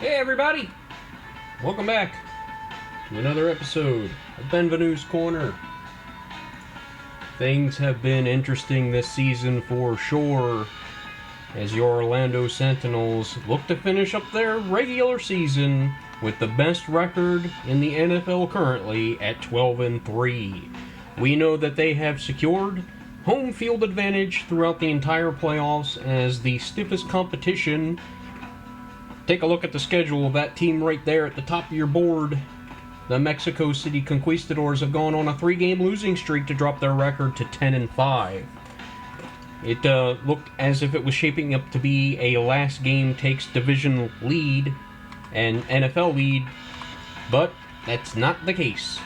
Hey everybody! Welcome back to another episode of Benvenue's Corner. Things have been interesting this season for sure, as your Orlando Sentinels look to finish up their regular season with the best record in the NFL currently at 12-3. We know that they have secured home field advantage throughout the entire playoffs as the stiffest competition. Take a look at the schedule of that team right there at the top of your board. The Mexico City Conquistadors have gone on a 3-game losing streak to drop their record to 10-5. It looked as if it was shaping up to be a last game takes division lead and NFL lead, but that's not the case.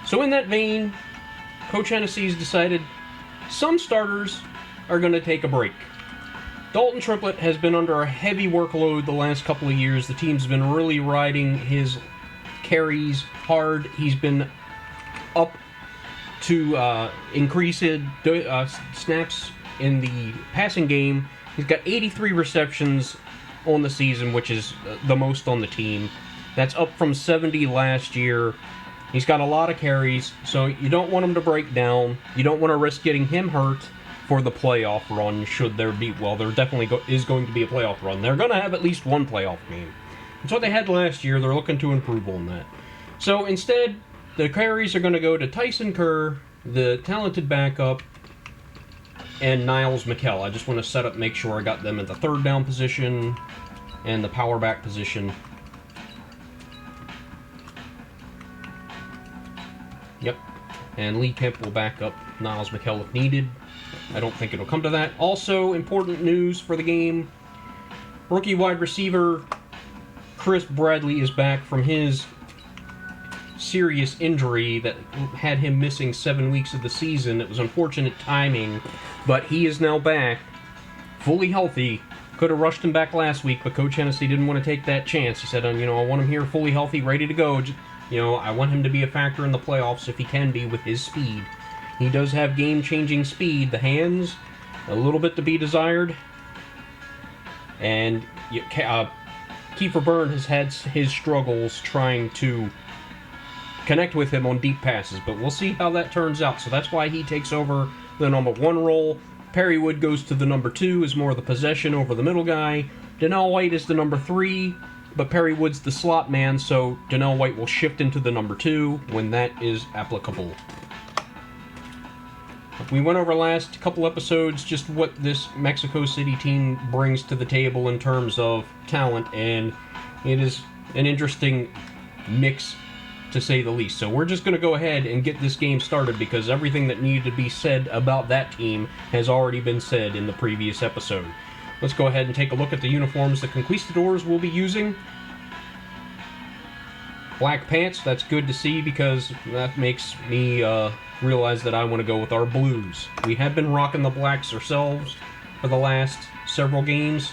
So in that vein, Coach Hennessy's decided some starters are going to take a break. Dalton Triplett has been under a heavy workload the last couple of years. The team's been really riding his carries hard. He's been up to increase his snaps in the passing game. He's got 83 receptions on the season, which is the most on the team. That's up from 70 last year. He's got a lot of carries, so you don't want him to break down. You don't want to risk getting him hurt for the playoff run, should there be. Well, there definitely is going to be a playoff run. They're going to have at least one playoff game. That's what they had last year. They're looking to improve on that. So instead, the carries are going to go to Tyson Kerr, the talented backup, and Niles McKell. I just want to make sure I got them at the third down position and the power back position. Yep. And Lee Kemp will back up Niles McKell if needed. I don't think it'll come to that. Also, important news for the game. Rookie wide receiver Chris Bradley is back from his serious injury that had him missing 7 weeks of the season. It was unfortunate timing, but he is now back, fully healthy. Could have rushed him back last week, but Coach Hennessy didn't want to take that chance. He said, I want him here fully healthy, ready to go. I want him to be a factor in the playoffs if he can be with his speed. He does have game-changing speed. The hands, a little bit to be desired. And Kiefer Byrne has had his struggles trying to connect with him on deep passes, but we'll see how that turns out. So that's why he takes over the number 1 role. Perry Wood goes to the number 2, is more the possession over the middle guy. Donnell White is the number 3, but Perry Wood's the slot man, so Donnell White will shift into the number 2 when that is applicable. We went over last couple episodes just what this Mexico City team brings to the table in terms of talent, and it is an interesting mix to say the least. So we're just going to go ahead and get this game started because everything that needed to be said about that team has already been said in the previous episode. Let's go ahead and take a look at the uniforms the Conquistadors will be using. Black pants, that's good to see because that makes me realize that I want to go with our blues. We have been rocking the blacks ourselves for the last several games,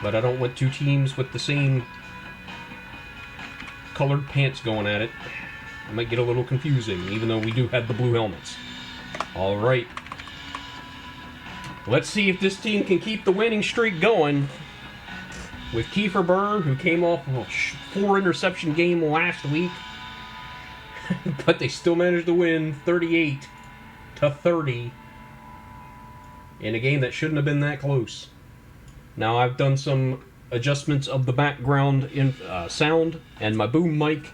but I don't want two teams with the same colored pants going at it. It might get a little confusing, even though we do have the blue helmets. Alright. Let's see if this team can keep the winning streak going. With Kiefer Byrne, who came off of a 4-interception game last week, but they still managed to win 38-30 in a game that shouldn't have been that close. Now I've done some adjustments of the background in sound and my boom mic,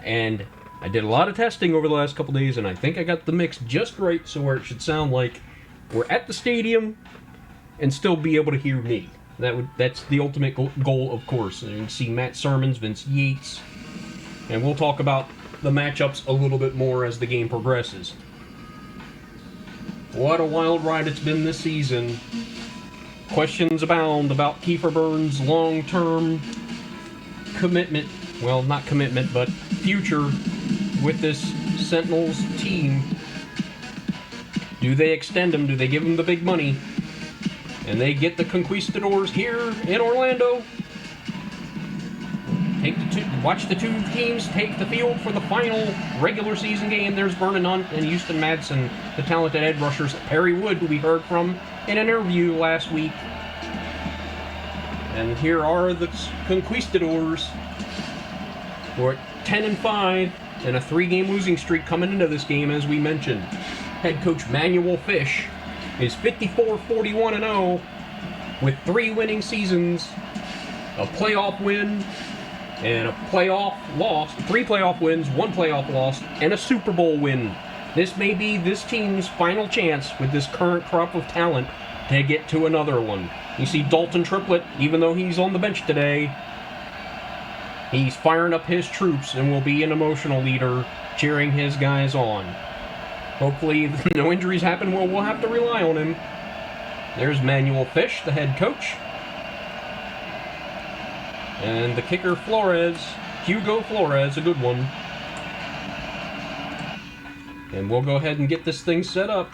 and I did a lot of testing over the last couple days, and I think I got the mix just right so where it should sound like we're at the stadium and still be able to hear me. That's the ultimate goal, of course. And you can see Matt Sermons, Vince Yates, and we'll talk about the matchups a little bit more as the game progresses. What a wild ride it's been this season. Questions abound about Kiefer Byrne's long-term commitment, well, not commitment, but future with this Sentinels team. Do they extend him? Do they give him the big money? And they get the Conquistadors here in Orlando. Watch the two teams take the field for the final regular season game. There's Vernon Hunt and Houston Madsen, the talented edge rushers. Perry Wood, who we heard from in an interview last week. And here are the Conquistadors. We're at 10-5 and a 3-game losing streak coming into this game, as we mentioned. Head coach Manuel Fish is 54-41-0 with 3 winning seasons, a playoff win, and a playoff loss, 3 playoff wins, 1 playoff loss, and a Super Bowl win. This may be this team's final chance with this current crop of talent to get to another one. You see Dalton Triplett, even though he's on the bench today, he's firing up his troops and will be an emotional leader, cheering his guys on. Hopefully no injuries happen where we'll have to rely on him. There's Manuel Fish, the head coach. And the kicker Flores, Hugo Flores, a good one. And we'll go ahead and get this thing set up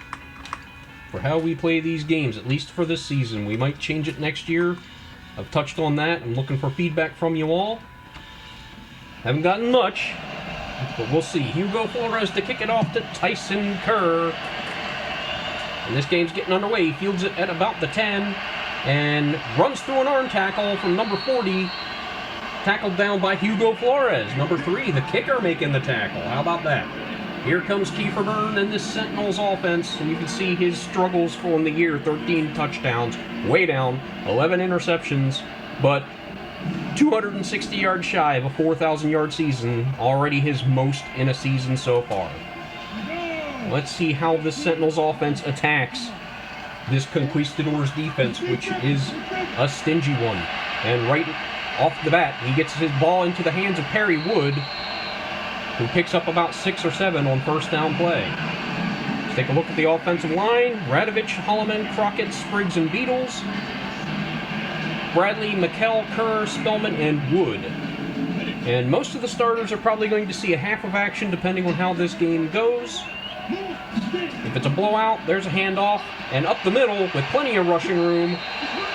for how we play these games, at least for this season. We might change it next year. I've touched on that. I'm looking for feedback from you all. Haven't gotten much, but we'll see. Hugo Flores to kick it off to Tyson Kerr. And this game's getting underway. He fields it at about the 10 and runs through an arm tackle from number 40. Tackled down by Hugo Flores. Number 3, the kicker, making the tackle. How about that? Here comes Kiefer Byrne and this Sentinels offense, and you can see his struggles from the year. 13 touchdowns, way down, 11 interceptions, but 260 yards shy of a 4,000-yard season, already his most in a season so far. Let's see how this Sentinels offense attacks this Conquistadors defense, which is a stingy one. And right off the bat, he gets his ball into the hands of Perry Wood, who picks up about 6 or 7 on first down play. Let's take a look at the offensive line. Radovich, Holloman, Crockett, Spriggs, and Beatles. Bradley, McKell, Kerr, Spellman, and Wood. And most of the starters are probably going to see a half of action depending on how this game goes. If it's a blowout, there's a handoff. And up the middle, with plenty of rushing room,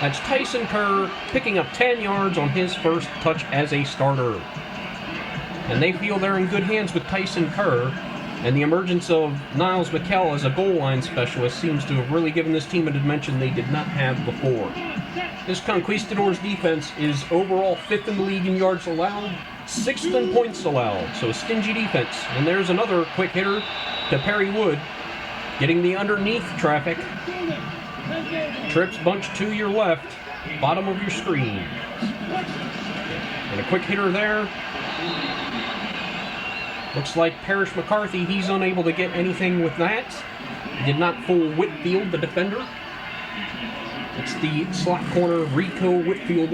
that's Tyson Kerr picking up 10 yards on his first touch as a starter. And they feel they're in good hands with Tyson Kerr, and the emergence of Niles McKell as a goal line specialist seems to have really given this team a dimension they did not have before. This Conquistadors defense is overall 5th in the league in yards allowed, 6th in points allowed, so a stingy defense. And there's another quick hitter to Perry Wood, getting the underneath traffic. Trips bunch to your left, bottom of your screen. And a quick hitter there. Looks like Parrish McCarthy, he's unable to get anything with that. He did not fool Whitfield, the defender. It's the slot corner, Rico Whitfield,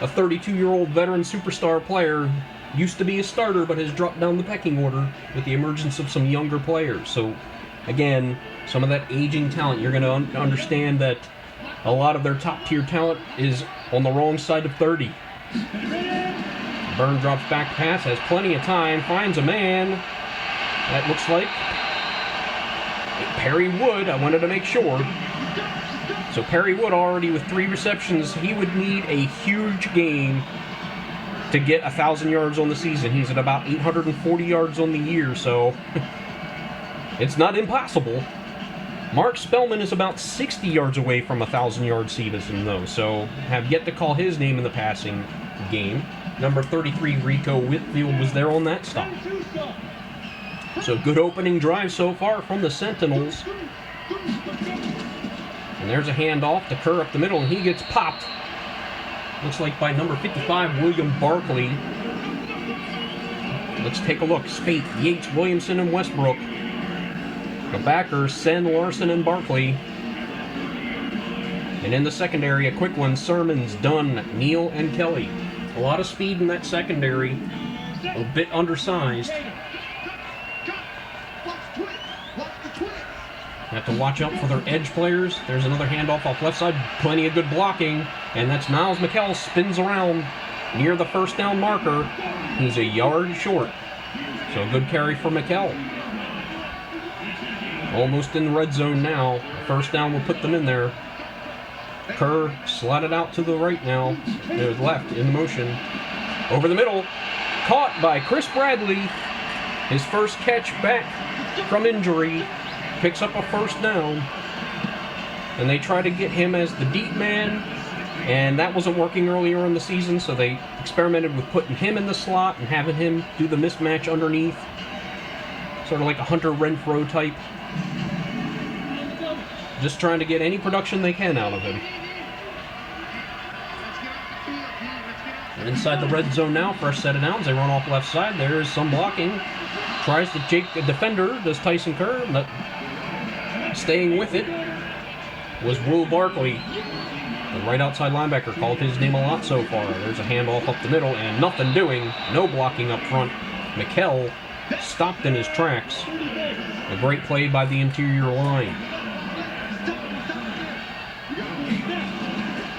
a 32-year-old veteran superstar player. Used to be a starter, but has dropped down the pecking order with the emergence of some younger players. So, again, some of that aging talent, you're going to understand that a lot of their top-tier talent is on the wrong side of 30. Byrne drops back pass, has plenty of time, finds a man. That looks like Perry Wood. I wanted to make sure. So Perry Wood already with 3 receptions. He would need a huge game to get 1,000 yards on the season. He's at about 840 yards on the year, so it's not impossible. Mark Spellman is about 60 yards away from 1,000-yard season, though, so have yet to call his name in the passing game. Number 33, Rico Whitfield, was there on that stop. So good opening drive so far from the Sentinels. And there's a handoff to Kerr up the middle, and he gets popped. Looks like by number 55, William Barkley. Let's take a look. Spate, Yates, Williamson, and Westbrook. The backers, Sen, Larson, and Barkley. And in the secondary, a quick one, Sermons, Dunn, Neal, and Kelly. A lot of speed in that secondary, a bit undersized. Have to watch out for their edge players. There's another handoff off left side, plenty of good blocking, and that's Niles McKell, spins around near the first down marker. He's a yard short, so a good carry for McKell. Almost in the red zone now. First down will put them in there. Kerr slotted out to the right now. It was left in motion. Over the middle. Caught by Chris Bradley. His first catch back from injury. Picks up a first down. And they try to get him as the deep man. And that wasn't working earlier in the season, so they experimented with putting him in the slot and having him do the mismatch underneath. Sort of like a Hunter Renfrow type. Just trying to get any production they can out of him. And inside the red zone now, first set of downs. They run off left side. There's some blocking. Tries to jake a defender, does Tyson Kerr, but staying with it was Will Barkley. The right outside linebacker, called his name a lot so far. There's a handoff up the middle and nothing doing. No blocking up front. McKell stopped in his tracks. A great play by the interior line.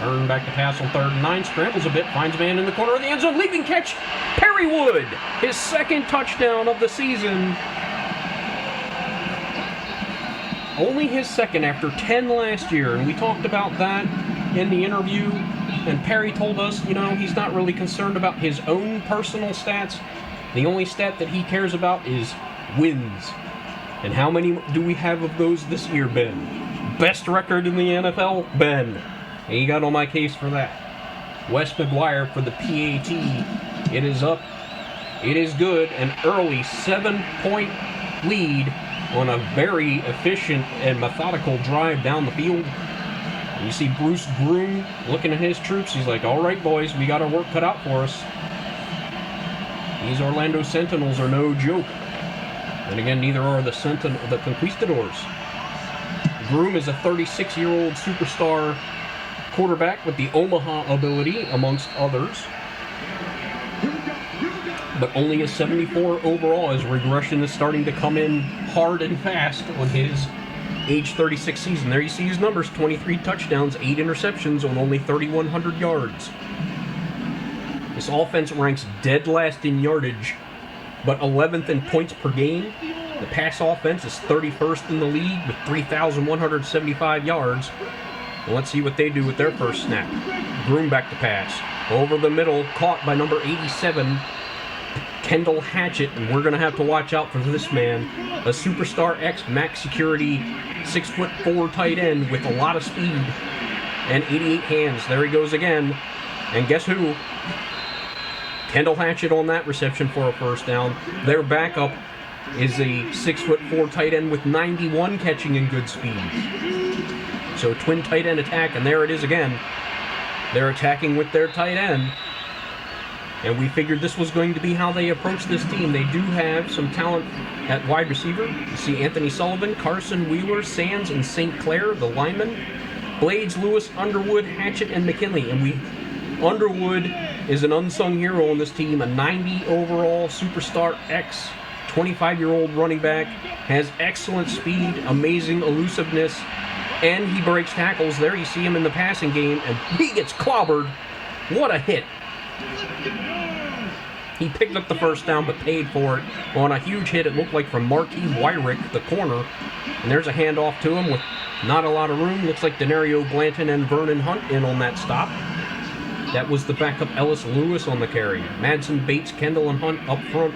Turn back to pass on 3rd and 9. Scrambles a bit. Finds a man in the corner of the end zone. Leaping catch. Perry Wood. His 2nd touchdown of the season. Only his 2nd after 10 last year. And we talked about that in the interview. And Perry told us, you know, he's not really concerned about his own personal stats. The only stat that he cares about is wins. And how many do we have of those this year, Ben? Best record in the NFL? Ben. And he got on my case for that. Wes McGuire for the PAT. It is up. It is good. An early 7-point lead on a very efficient and methodical drive down the field. And you see Bruce Groom looking at his troops. He's like, all right, boys, we got our work cut out for us. These Orlando Sentinels are no joke. And again, neither are the Conquistadors. Groom is a 36-year-old superstar quarterback with the Omaha ability, amongst others. But only a 74 overall, as regression is starting to come in hard and fast on his age 36 season. There you see his numbers, 23 touchdowns, 8 interceptions on only 3,100 yards. This offense ranks dead last in yardage, but 11th in points per game. The pass offense is 31st in the league with 3,175 yards. Well, let's see what they do with their first snap. Groom back to pass. Over the middle, caught by number 87, Kendall Hatchet, and we're going to have to watch out for this man. A superstar X max security, 6'4" tight end with a lot of speed and 88 hands. There he goes again. And guess who? Kendall Hatchet on that reception for a first down. Their backup is a 6'4" tight end with 91 catching and good speed. So twin tight end attack, and there it is again. They're attacking with their tight end. And we figured this was going to be how they approach this team. They do have some talent at wide receiver. You see Anthony Sullivan, Carson Wheeler, Sands, and St. Clair, the linemen. Blades, Lewis, Underwood, Hatchet, and McKinley. And Underwood is an unsung hero on this team, a 90 overall superstar X, 25-year-old running back, has excellent speed, amazing elusiveness, and he breaks tackles. There you see him in the passing game, and he gets clobbered. What a hit. He picked up the first down, but paid for it on a huge hit, it looked like, from Marquis Wyrick, the corner. And there's a handoff to him with not a lot of room. Looks like Denario Blanton and Vernon Hunt in on that stop. That was the backup Ellis Lewis on the carry. Madsen, Bates, Kendall, and Hunt up front.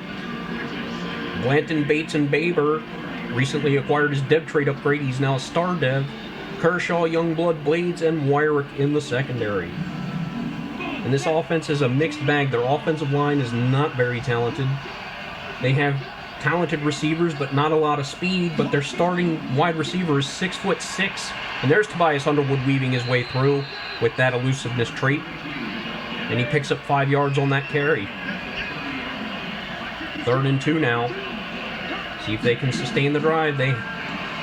Blanton, Bates, and Baber recently acquired his dev trade upgrade. He's now a star dev. Kershaw, Youngblood, Blades, and Wyrick in the secondary. And this offense is a mixed bag. Their offensive line is not very talented. They have talented receivers, but not a lot of speed. But their starting wide receiver is 6'6". And there's Tobias Underwood weaving his way through with that elusiveness trait. And he picks up 5 yards on that carry. 3rd and 2 now. See if they can sustain the drive. They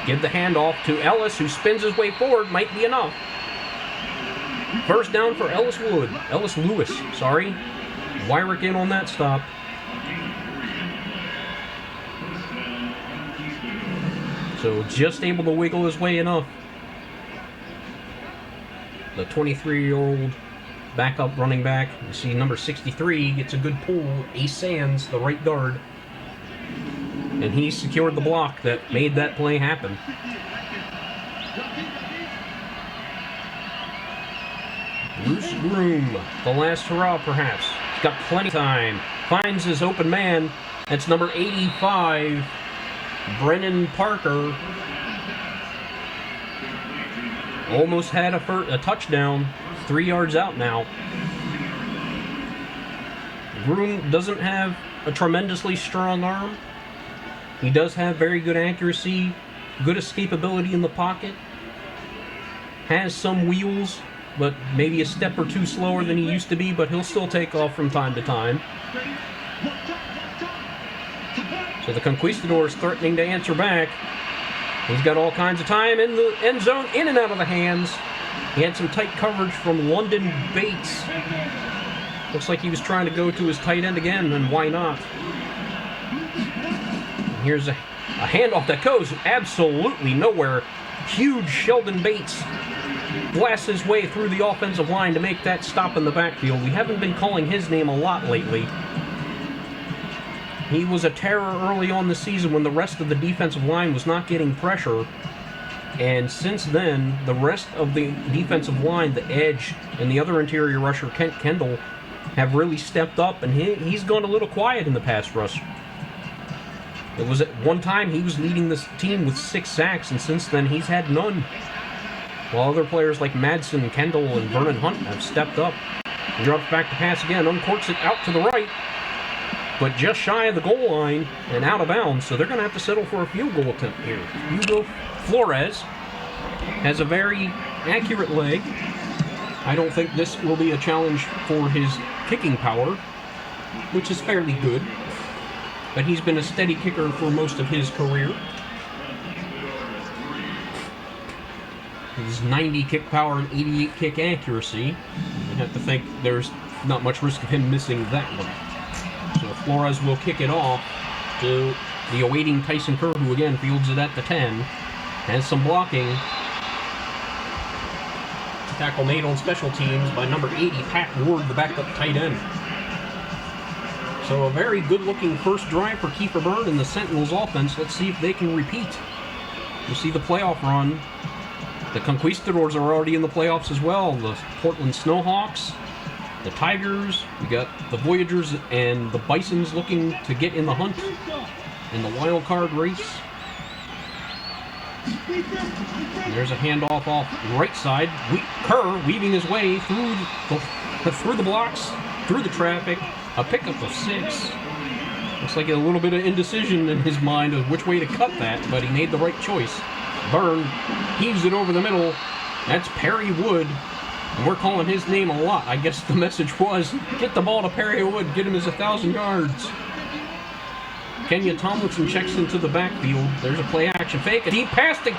give the handoff to Ellis, who spins his way forward. Might be enough. First down for Ellis Lewis. Wyrick in on that stop. So just able to wiggle his way enough. The 23-year-old backup running back. You see number 63 gets a good pull. Ace Sands, the right guard. And he secured the block that made that play happen. Bruce Groom, the last hurrah perhaps. He's got plenty of time. Finds his open man. That's number 85, Brennan Parker. almost had a touchdown, 3 yards out now. Groom doesn't have a tremendously strong arm. He does have very good accuracy, good escapability in the pocket. Has some wheels, but maybe a step or two slower than he used to be, but he'll still take off from time to time. So the Conquistadors threatening to answer back. He's got all kinds of time in the end zone, in and out of the hands. He had some tight coverage from London Bates. Looks like he was trying to go to his tight end again, and why not? And here's a handoff that goes absolutely nowhere. Huge Sheldon Bates blasts his way through the offensive line to make that stop in the backfield. We haven't been calling his name a lot lately. He was a terror early on the season when the rest of the defensive line was not getting pressure. And since then, the rest of the defensive line, the edge, and the other interior rusher, Kendall, have really stepped up, and he's gone a little quiet in the pass rush. It was at one time he was leading this team with 6 sacks, and since then he's had none. While other players like Madsen, Kendall, and Vernon Hunt have stepped up. He drops back to pass again, uncorks it out to the right, but just shy of the goal line and out of bounds, so they're going to have to settle for a field goal attempt here. Hugo Flores has a very accurate leg. I don't think this will be a challenge for his kicking power, which is fairly good, but he's been a steady kicker for most of his career. His 90 kick power and 88 kick accuracy. You have to think there's not much risk of him missing that one. So Flores will kick it off to the awaiting Tyson Kerr, who again fields it at the 10. Has some blocking. Tackle made on special teams by number 80, Pat Ward, the backup tight end. So a very good-looking first drive for Kiefer Byrne and the Sentinels offense. Let's see if they can repeat. You see the playoff run. The Conquistadors are already in the playoffs as well. The Portland Snowhawks, the Tigers, we got the Voyagers and the Bisons looking to get in the hunt in the wild card race. And there's a handoff off right side. Kerr weaving his way through the blocks, through the traffic. A pickup of 6. Looks like a little bit of indecision in his mind of which way to cut that, but he made the right choice. Byrne heaves it over the middle. That's Perry Wood. And we're calling his name a lot. I guess the message was, get the ball to Perry Wood, get him his 1,000 yards. Kenya Tomlinson checks into the backfield. There's a play action fake. A deep pass to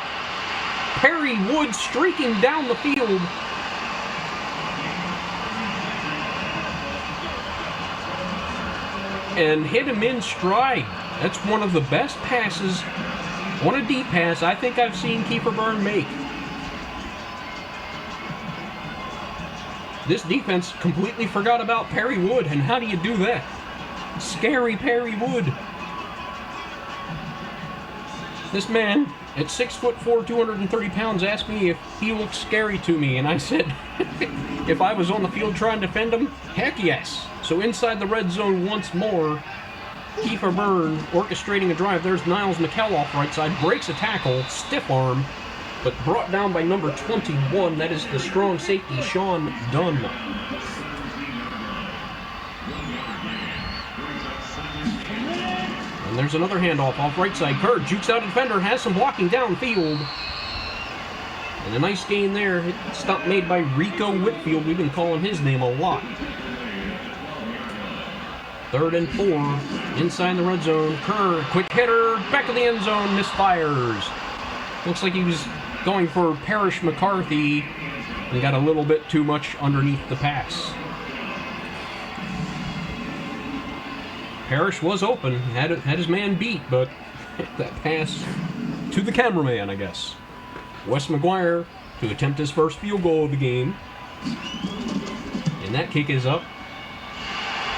Perry Wood streaking down the field. And hit him in stride. That's one of the best passes on a deep pass I think I've seen Kiefer Byrne make. This defense completely forgot about Perry Wood, and how do you do that? Scary Perry Wood. This man, at 6'4", 230 pounds, asked me if he looked scary to me, and I said, if I was on the field trying to defend him, heck yes. So inside the red zone once more, Kiefer Byrne orchestrating a drive. There's Niles McKell right side, breaks a tackle, stiff arm, but brought down by number 21. That is the strong safety, Sean Dunn. And there's another handoff off right side. Kerr jukes out a defender, has some blocking downfield. And a nice gain there. Stop made by Rico Whitfield. We've been calling his name a lot. 3rd and 4, inside the red zone. Kerr, quick hitter, back of the end zone, misfires. Looks like he was going for Parrish McCarthy and got a little bit too much underneath the pass. Parrish was open, had his man beat, but that pass to the cameraman, I guess. Wes McGuire to attempt his first field goal of the game. And that kick is up.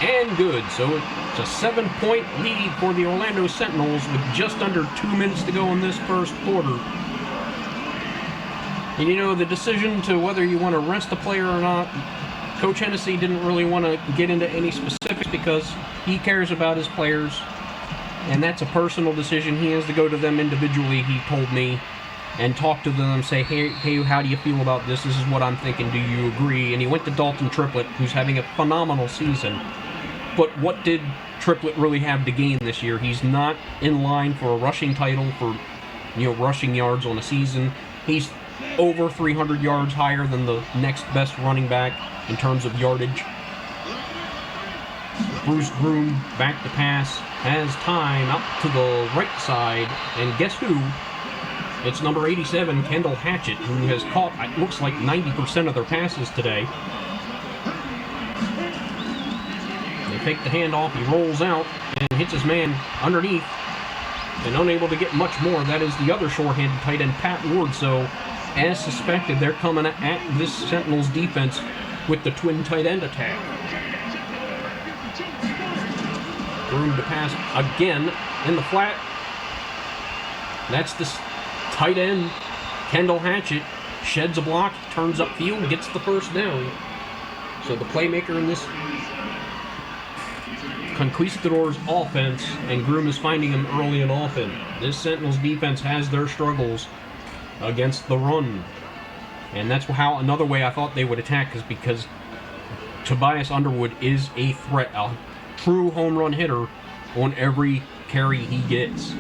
And good. So it's a 7-point lead for the Orlando Sentinels with just under 2 minutes to go in this first quarter. And you know, the decision to whether you want to rest a player or not, Coach Hennessy didn't really want to get into any specifics because he cares about his players. And that's a personal decision. He has to go to them individually, he told me. and talk to them and say, hey, how do you feel about this? This is what I'm thinking. Do you agree? And he went to Dalton Triplett, who's having a phenomenal season. But what did Triplett really have to gain this year? He's not in line for a rushing title for, rushing yards on a season. He's over 300 yards higher than the next best running back in terms of yardage. Bruce Groom back to pass, has time out to the right side, and guess who? It's number 87, Kendall Hatchet, who has caught, it looks like 90% of their passes today. They fake the handoff, he rolls out, and hits his man underneath, and unable to get much more. That is the other short-handed tight end, Pat Ward. So, as suspected, they're coming at this Sentinels defense with the twin tight end attack. Room to pass again in the flat. That's this tight end, Kendall Hatchet, sheds a block, turns upfield, gets the first down. So the playmaker in this Conquistadors offense, and Groom is finding him early and often. This Sentinels defense has their struggles against the run. And that's how another way I thought they would attack, is because Tobias Underwood is a threat, a true home run hitter on every carry he gets.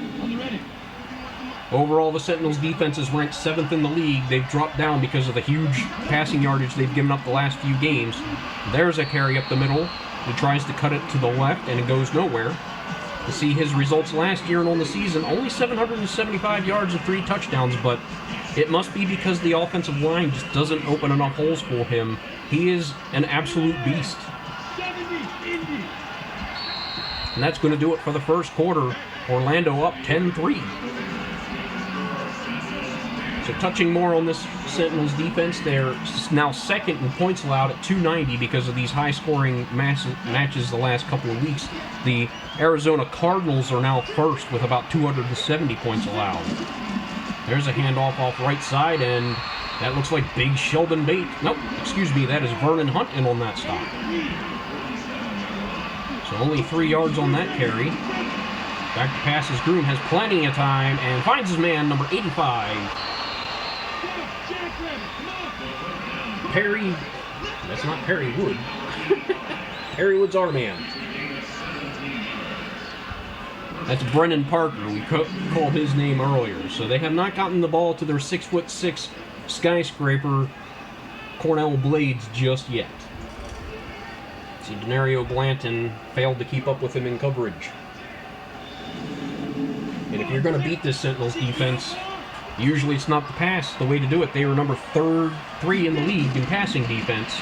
Overall, the Sentinels defense is ranked 7th in the league. They've dropped down because of the huge passing yardage they've given up the last few games. There's a carry up the middle. He tries to cut it to the left, and it goes nowhere. To see his results last year and on the season, only 775 yards and 3 touchdowns, but it must be because the offensive line just doesn't open enough holes for him. He is an absolute beast. And that's going to do it for the first quarter. Orlando up 10-3. So touching more on this Sentinels defense, they're now second in points allowed at 290 because of these high-scoring matches the last couple of weeks. The Arizona Cardinals are now first with about 270 points allowed. There's a handoff off right side, and that looks like Big Sheldon Bates. Nope, excuse me, that is Vernon Hunt in on that stop. So only 3 yards on that carry. Back to pass as Groom has plenty of time and finds his man, number 85. Perry, that's not Perry Wood. Perry Wood's our man. That's Brennan Parker. We called his name earlier. So they have not gotten the ball to their 6'6" skyscraper Cornell Blades just yet. See, Denario Blanton failed to keep up with him in coverage. And if you're going to beat this Sentinels defense, usually it's not the pass the way to do it. They were number 3 in the league in passing defense.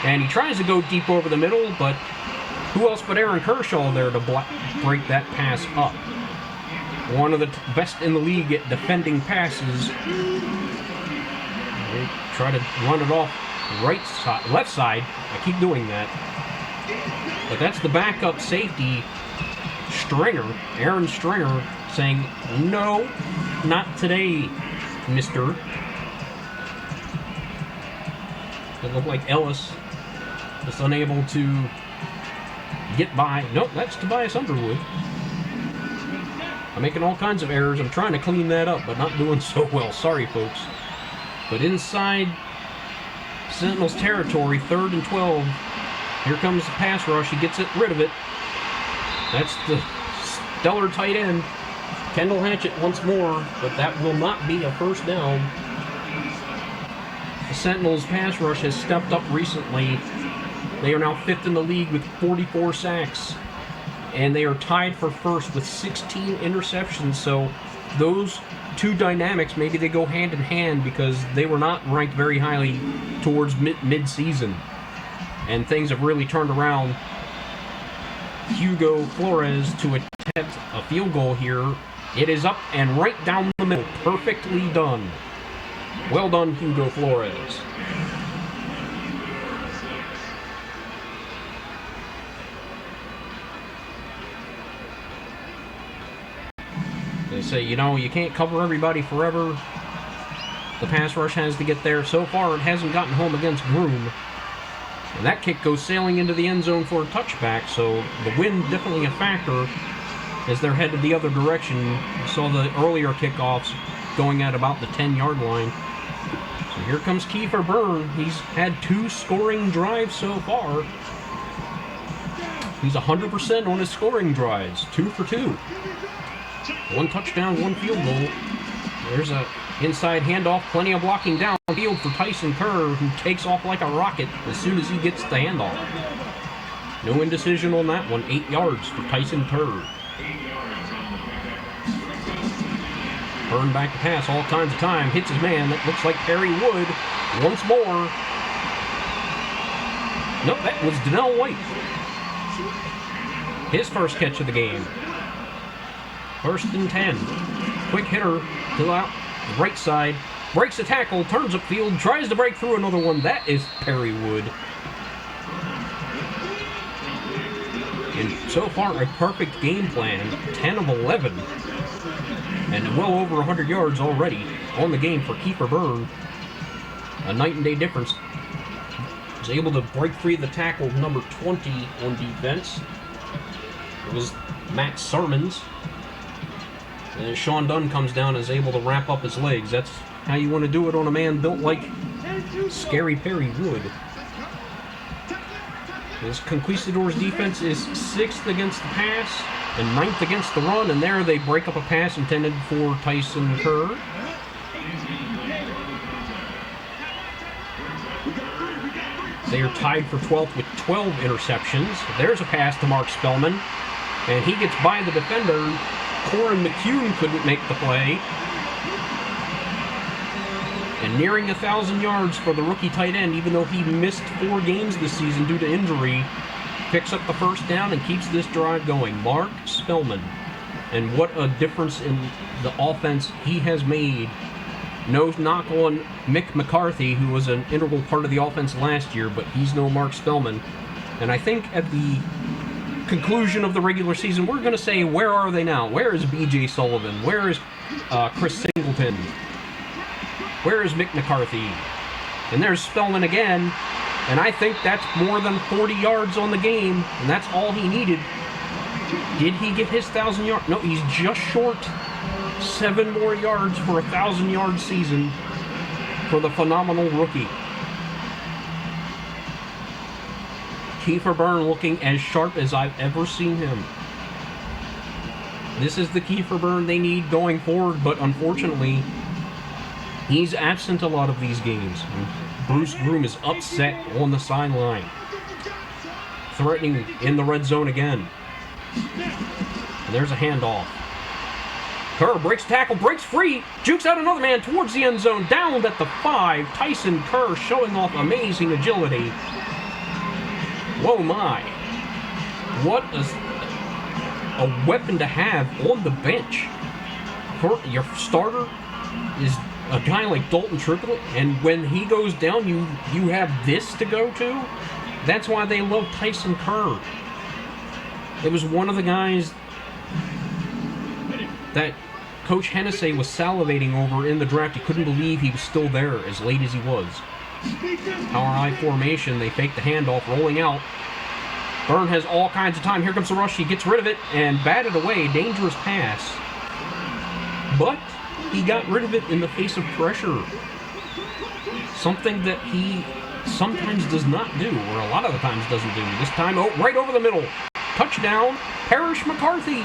And he tries to go deep over the middle, but who else but Aaron Kershaw there to break that pass up? One of the best in the league at defending passes. They try to run it off left side. I keep doing that. But that's the backup safety, Stringer, Aaron Stringer, saying, no, not today, mister. It looked like Ellis was unable to get by. Nope, that's Tobias Underwood. I'm making all kinds of errors. I'm trying to clean that up, but not doing so well. Sorry, folks. But inside Sentinels territory, 3rd and 12. Here comes the pass rush. He gets rid of it. That's the stellar tight end, Kendall Hatchet once more, but that will not be a first down. The Sentinels pass rush has stepped up recently. They are now 5th in the league with 44 sacks, and they are tied for first with 16 interceptions. So those two dynamics, maybe they go hand in hand, because they were not ranked very highly towards mid-season, and things have really turned around. Hugo Flores to attempt a field goal here. It is up and right down the middle. Perfectly done. Well done, Hugo Flores. They say, you can't cover everybody forever. The pass rush has to get there. So far, it hasn't gotten home against Groom. And that kick goes sailing into the end zone for a touchback, so the wind definitely a factor as they're headed the other direction. You saw the earlier kickoffs going at about the 10-yard line. So here comes Kiefer Byrne. He's had 2 scoring drives so far. He's 100% on his scoring drives. 2 for 2. 1 touchdown, 1 field goal. There's a inside handoff. Plenty of blocking downfield for Tyson Kerr, who takes off like a rocket as soon as he gets the handoff. No indecision on that one. 8 yards for Tyson Kerr. Byrne back to pass all kinds of time. Hits his man. That looks like Perry Wood. Once more. Nope, that was Donnell White. His first catch of the game. 1st and 10. Quick hitter to the right side. Breaks the tackle. Turns upfield. Tries to break through another one. That is Perry Wood. And so far, a perfect game plan. 10 of 11. And well over 100 yards already on the game for Kiefer Byrne. A night and day difference. Was able to break free the tackle number 20 on defense. It was Matt Sermons. And Sean Dunn comes down and is able to wrap up his legs. That's how you want to do it on a man built like Scary Perry Wood. This Conquistadors defense is 6th against the pass and 9th against the run, and there they break up a pass intended for Tyson Kerr. They are tied for 12th with 12 interceptions. There's a pass to Mark Spellman, and he gets by the defender. Corin McCune couldn't make the play. And nearing 1,000 yards for the rookie tight end, even though he missed 4 games this season due to injury, picks up the first down and keeps this drive going. Mark Spellman. And what a difference in the offense he has made. No knock on Mick McCarthy, who was an integral part of the offense last year, but he's no Mark Spellman. And I think at the conclusion of the regular season, we're going to say, where are they now? Where is B.J. Sullivan? Where is Chris Singleton? Where is Mick McCarthy? And there's Spellman again, and I think that's more than 40 yards on the game, and that's all he needed. Did he get his 1,000 yards? No, he's just short. 7 more yards for a 1,000-yard season for the phenomenal rookie. Kiefer Byrne looking as sharp as I've ever seen him. This is the Kiefer Byrne they need going forward, but unfortunately, he's absent a lot of these games. Bruce Groom is upset on the sideline. Threatening in the red zone again. And there's a handoff. Kerr breaks tackle, breaks free, jukes out another man towards the end zone, down at the 5. Tyson Kerr showing off amazing agility. Whoa my. What a weapon to have on the bench. Your starter is a guy like Dalton Triplett, and when he goes down, you have this to go to. That's why they love Tyson Kerr. It was one of the guys that Coach Hennessy was salivating over in the draft. He couldn't believe he was still there as late as he was. Power I formation, they fake the handoff, rolling out. Byrne has all kinds of time. Here comes the rush. He gets rid of it and batted away. Dangerous pass. But he got rid of it in the face of pressure. Something that he sometimes does not do, or a lot of the times doesn't do. This time, right over the middle. Touchdown, Parrish McCarthy.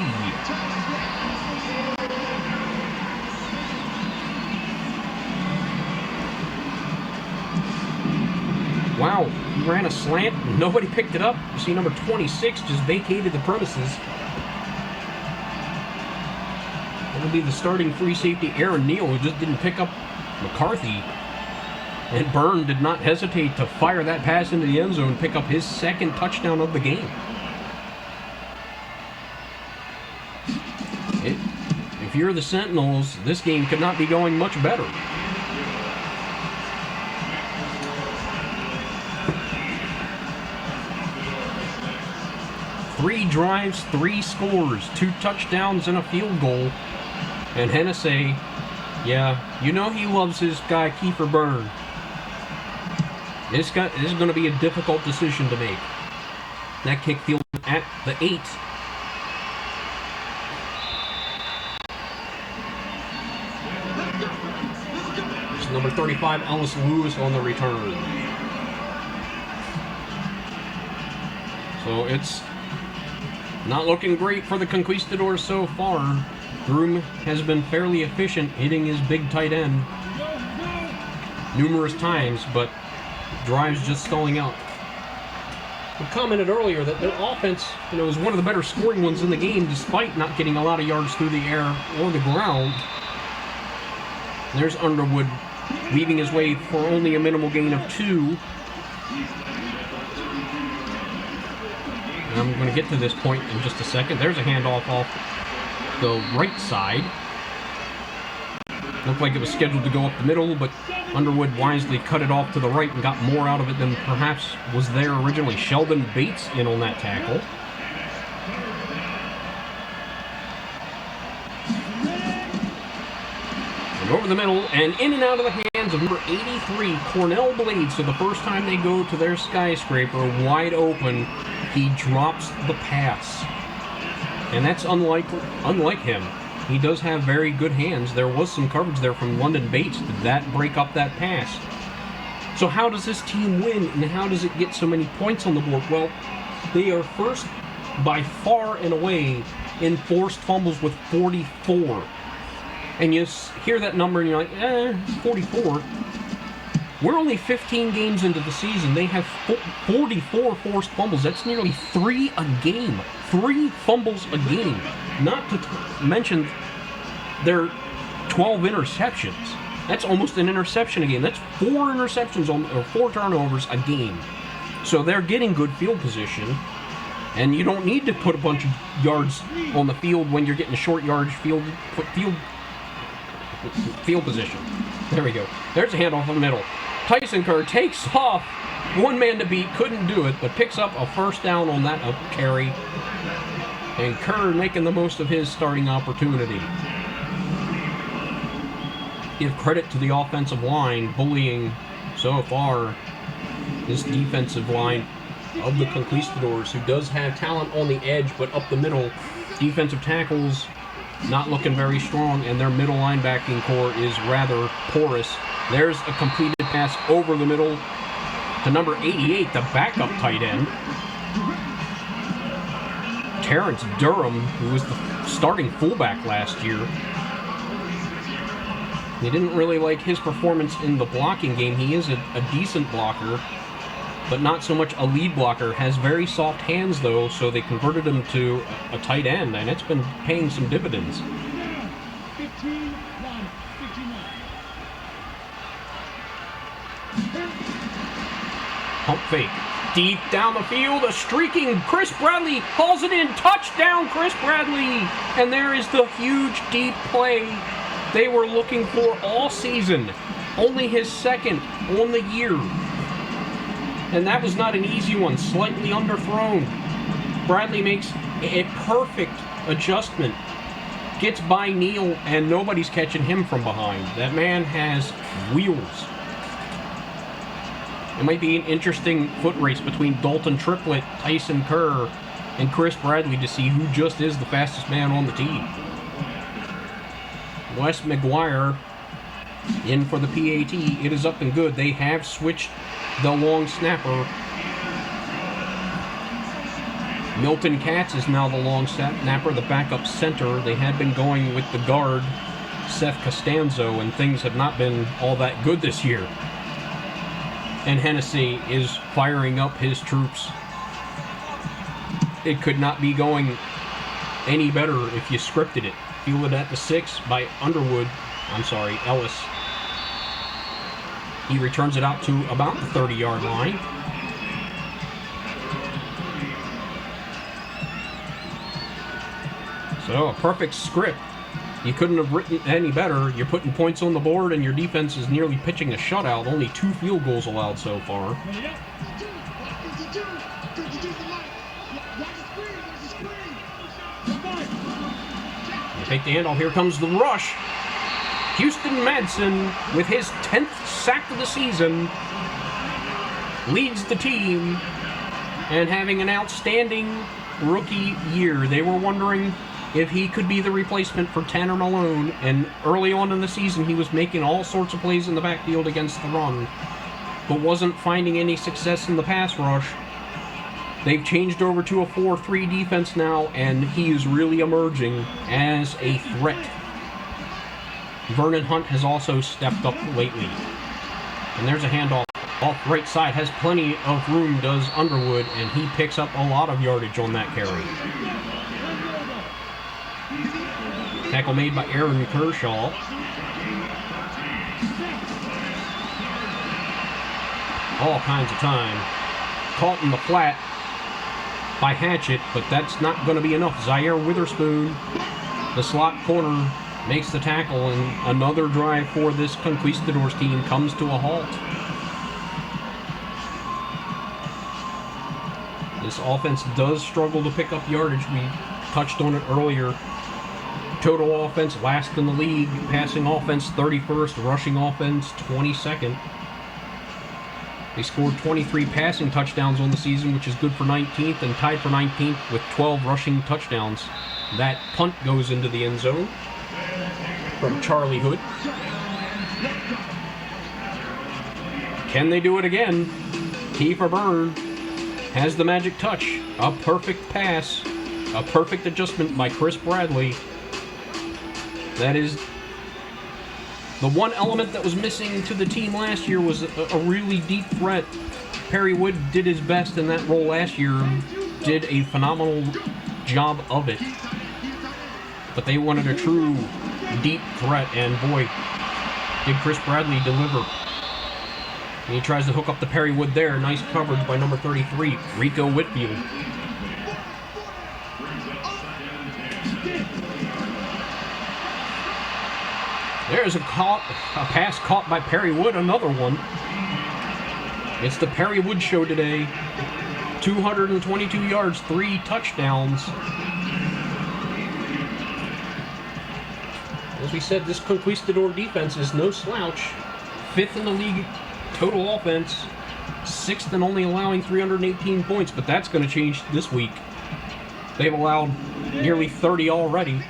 Wow, he ran a slant. Nobody picked it up. You see number 26 just vacated the premises. That'll be the starting free safety, Aaron Neal, who just didn't pick up McCarthy. And Byrne did not hesitate to fire that pass into the end zone, pick up his second touchdown of the game. If you're the Sentinels, this game could not be going much better. Three drives, 3 scores, 2 touchdowns, and a field goal. And Hennessy, yeah, you know he loves his guy Kiefer Byrne. This is going to be a difficult decision to make. That kick field at the 8. Number 35, Ellis Lewis on the return. So it's not looking great for the Conquistadors so far. Groom has been fairly efficient hitting his big tight end numerous times, but drives just stalling out. We commented earlier that their offense, is one of the better scoring ones in the game, despite not getting a lot of yards through the air or the ground. There's Underwood weaving his way for only a minimal gain of 2. And I'm going to get to this point in just a second. There's a handoff off the right side. Looked like it was scheduled to go up the middle, but Underwood wisely cut it off to the right and got more out of it than perhaps was there originally. Sheldon Bates in on that tackle. And over the middle and in and out of the hands of number 83, Cornell Blades. So the first time they go to their skyscraper wide open, he drops the pass. And that's unlike him. He does have very good hands. There was some coverage there from London Bates. Did that break up that pass? So how does this team win, and how does it get so many points on the board? Well, they are first by far and away in forced fumbles with 44. And you hear that number and you're like, 44. We're only 15 games into the season. They have 44 forced fumbles. That's nearly 3 a game. 3 fumbles a game. Not to mention their 12 interceptions. That's almost an interception a game. That's 4 interceptions or 4 turnovers a game. So they're getting good field position. And you don't need to put a bunch of yards on the field when you're getting a short yardage field position. There we go. There's a handoff in the middle. Tyson Kerr takes off. One man to beat, couldn't do it, but picks up a first down on that carry. And Kerr making the most of his starting opportunity. Give credit to the offensive line, bullying so far this defensive line of the Conquistadors, who does have talent on the edge, but up the middle, defensive tackles not looking very strong, and their middle linebacking core is rather porous. There's a completed pass over the middle to number 88, the backup tight end, Terrence Durham, who was the starting fullback last year. They didn't really like his performance in the blocking game. He is a decent blocker, but not so much a lead blocker. Has very soft hands, though, so they converted him to a tight end, and it's been paying some dividends. Pump fake. Deep down the field, a streaking Chris Bradley hauls it in. Touchdown, Chris Bradley! And there is the huge deep play they were looking for all season. Only his second on the year. And that was not an easy one, slightly underthrown. Bradley makes a perfect adjustment. Gets by Neal, and nobody's catching him from behind. That man has wheels. It might be an interesting foot race between Dalton Triplett, Tyson Kerr, and Chris Bradley to see who just is the fastest man on the team. Wes McGuire in for the PAT. It is up and good. They have switched the long snapper. Milton Katz is now the long snapper, the backup center. They had been going with the guard, Seth Costanzo, and things have not been all that good this year. And Hennessy is firing up his troops. It could not be going any better if you scripted it. Fielded at the 6 by Ellis. He returns it out to about the 30-yard line. So, a perfect script. You couldn't have written any better. You're putting points on the board, and your defense is nearly pitching a shutout. Only 2 field goals allowed so far. You take the handoff. Here comes the rush. Houston Madsen, with his 10th sack of the season, leads the team and having an outstanding rookie year. They were wondering if he could be the replacement for Tanner Malone, and early on in the season he was making all sorts of plays in the backfield against the run, but wasn't finding any success in the pass rush. They've changed over to a 4-3 defense now, and he is really emerging as a threat. Vernon Hunt has also stepped up lately. And there's a handoff off right side. Has plenty of room, does Underwood, and he picks up a lot of yardage on that carry. Tackle made by Aaron Kershaw. All kinds of time. Caught in the flat by Hatchet, but that's not going to be enough. Zaire Witherspoon, the slot corner, makes the tackle, and another drive for this Conquistadors team comes to a halt. This offense does struggle to pick up yardage. We touched on it earlier. Total offense last in the league. Passing offense 31st. Rushing offense 22nd. They scored 23 passing touchdowns on the season, which is good for 19th, and tied for 19th with 12 rushing touchdowns. That punt goes into the end zone from Charlie Hood. Can they do it again? Kiefer Byrne has the magic touch. A perfect pass. A perfect adjustment by Chris Bradley. That is the one element that was missing to the team last year, was a really deep threat. Perry Wood did his best in that role last year, did a phenomenal job of it. But they wanted a true deep threat, and boy, did Chris Bradley deliver. And he tries to hook up to Perry Wood there. Nice coverage by number 33, Rico Whitfield. There's a pass caught by Perry Wood, another one. It's the Perry Wood show today. 222 yards, 3 touchdowns. As we said, this Conquistador defense is no slouch. 5th in the league total offense. 6th in only allowing 318 points, but that's going to change this week. They've allowed nearly 30 already.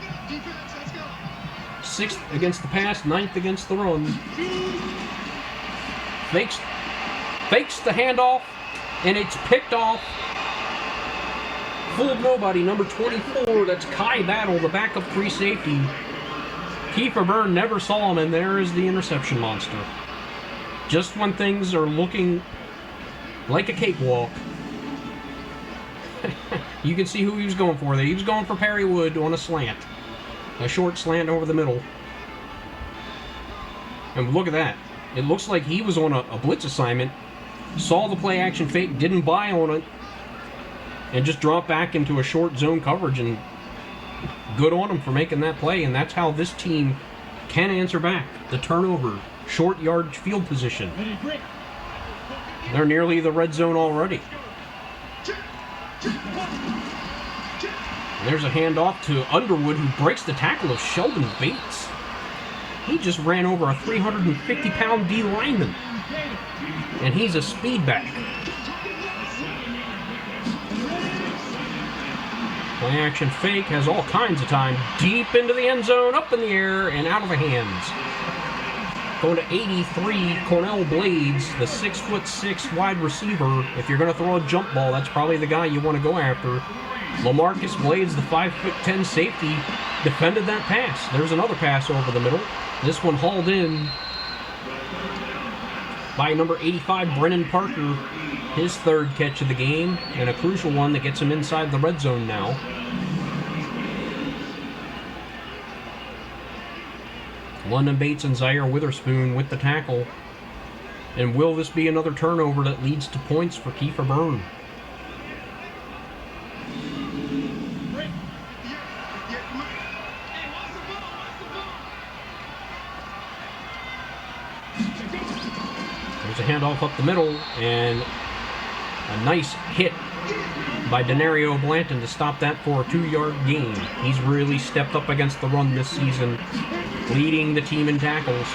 6th against the pass, 9th against the run. Fakes the handoff, and it's picked off. Fooled nobody. Number 24, that's Kai Battle, the backup free safety. Kiefer Byrne never saw him, and there is the interception monster. Just when things are looking like a cakewalk, you can see who he was going for there. He was going for Perry Wood on a slant. A short slant over the middle. And look at that. It looks like he was on a blitz assignment, saw the play action fake, didn't buy on it, and just dropped back into a short zone coverage, and good on him for making that play. And that's how this team can answer back. The turnover, short yardage field position. They're nearly the red zone already. There's a handoff to Underwood, who breaks the tackle of Sheldon Bates. He just ran over a 350-pound D lineman. And he's a speed back. Play action fake, has all kinds of time. Deep into the end zone, up in the air, and out of the hands. Going to 83, Cornell Blades, the 6'6" wide receiver. If you're going to throw a jump ball, that's probably the guy you want to go after. LaMarcus Blades, the 5'10" safety, defended that pass. There's another pass over the middle. This one hauled in by number 85, Brennan Parker. His 3rd catch of the game, and a crucial one that gets him inside the red zone now. London Bates and Zaire Witherspoon with the tackle. And will this be another turnover that leads to points for Kiefer Byrne? There's a handoff up the middle, and a nice hit by Denario Blanton to stop that for a 2-yard gain. He's really stepped up against the run this season, leading the team in tackles.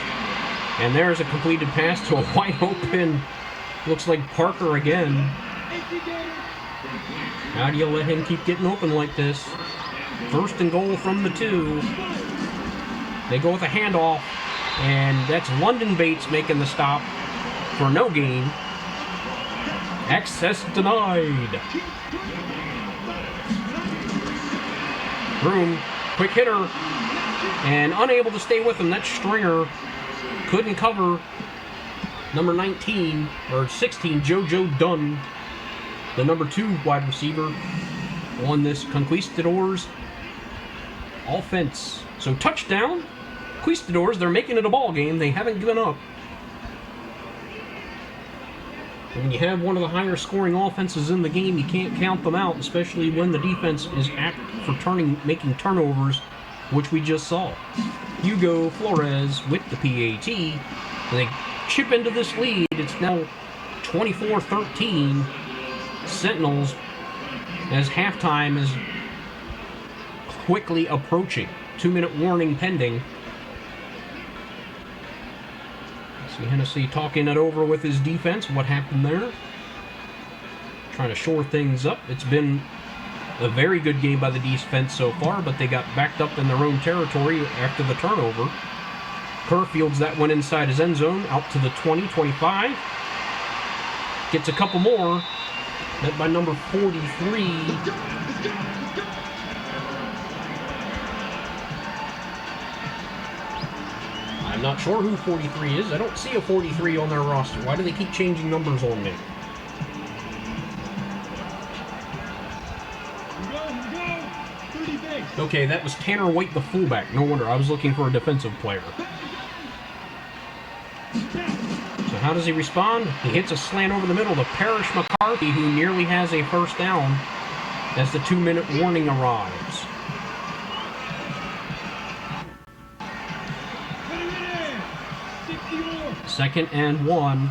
And there's a completed pass to a wide open, looks like Parker again. How do you let him keep getting open like this? First and goal from the 2. They go with a handoff, and that's London Bates making the stop for no gain. Access denied. Broom, quick hitter, and unable to stay with him. That Stringer couldn't cover number 19, or 16, JoJo Dunn, the number 2 wide receiver on this Conquistadors offense. So touchdown, Conquistadors, they're making it a ball game. They haven't given up. And when you have one of the higher scoring offenses in the game, you can't count them out, especially when the defense is apt for making turnovers, which we just saw. Hugo Flores with the PAT. And they chip into this lead. It's now 24-13. Sentinels, as halftime is quickly approaching. 2-minute warning pending. See Hennessy talking it over with his defense. What happened there? Trying to shore things up. It's been a very good game by the defense so far, but they got backed up in their own territory after the turnover. Kerr fields that one inside his end zone, out to the 20, 25. Gets a couple more. Met by number 43. I'm not sure who 43 is. I don't see a 43 on their roster. Why do they keep changing numbers on me? Okay, that was Tanner White, the fullback. No wonder. I was looking for a defensive player. So how does he respond? He hits a slant over the middle to Parrish McCarthy, who nearly has a first down as the 2-minute warning arrives. Second and 1.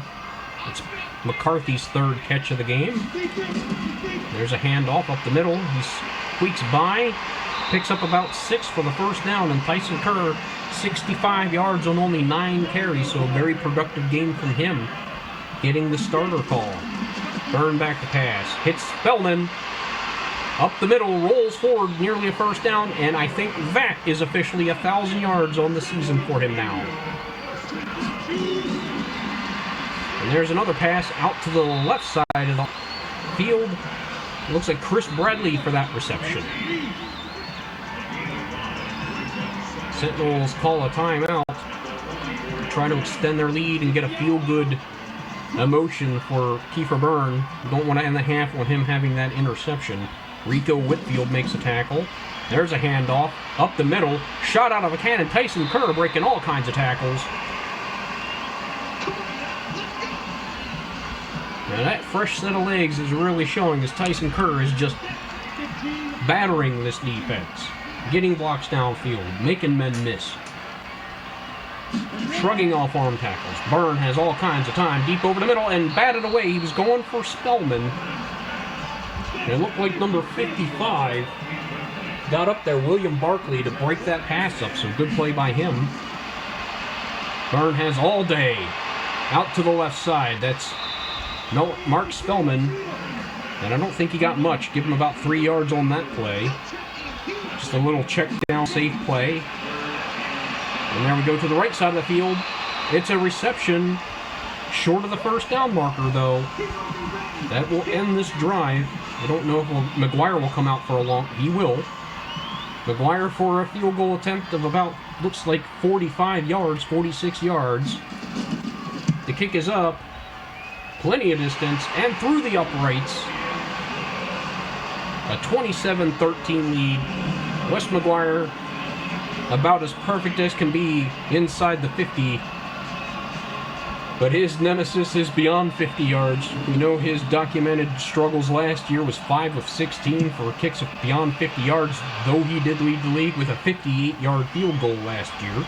It's McCarthy's 3rd catch of the game. There's a handoff up the middle. He squeaks by, picks up about 6 for the first down, and Tyson Kerr, 65 yards on only 9 carries, so a very productive game from him, getting the starter call. Burn back the pass, hits Spellman, up the middle, rolls forward, nearly a first down, and I think that is officially 1,000 yards on the season for him now. And there's another pass out to the left side of the field. It looks like Chris Bradley for that reception. Sentinels call a timeout, try to extend their lead and get a feel-good emotion for Kiefer Byrne. You don't want to end the half with him having that interception. Rico Whitfield makes a tackle. There's a handoff, up the middle, shot out of a cannon. Tyson Kerr breaking all kinds of tackles. Now that fresh set of legs is really showing as Tyson Kerr is just battering this defense. Getting blocks downfield, making men miss. Shrugging off arm tackles. Byrne has all kinds of time, deep over the middle, and batted away. He was going for Spellman. And it looked like number 55 got up there, William Barkley, to break that pass up, so good play by him. Byrne has all day. Out to the left side, that's Mark Spellman. And I don't think he got much. Give him about 3 yards on that play. Just a little check down, safe play. And there we go to the right side of the field. It's a reception short of the first down marker, though. That will end this drive. I don't know if McGuire will come out for a long... He will. McGuire for a field goal attempt of about, looks like 45 yards, 46 yards. The kick is up. Plenty of distance. And through the uprights. A 27-13 lead. Wes McGuire, about as perfect as can be inside the 50. But his nemesis is beyond 50 yards. We know his documented struggles last year was 5 of 16 for kicks beyond 50 yards, though he did lead the league with a 58-yard field goal last year.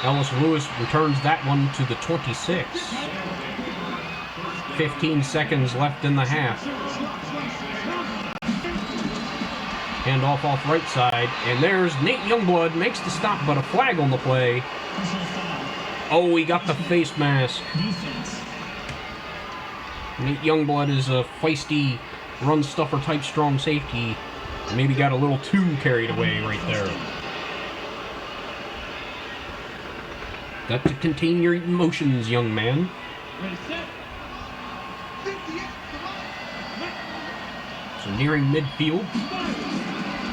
Ellis Lewis returns that one to the 26. 15 seconds left in the half. Handoff off right side, and there's Nate Youngblood, makes the stop, but a flag on the play. Oh, he got the face mask. Nate Youngblood is a feisty, run-stuffer type strong safety. Maybe got a little too carried away right there. Got to contain your emotions, young man. So nearing midfield.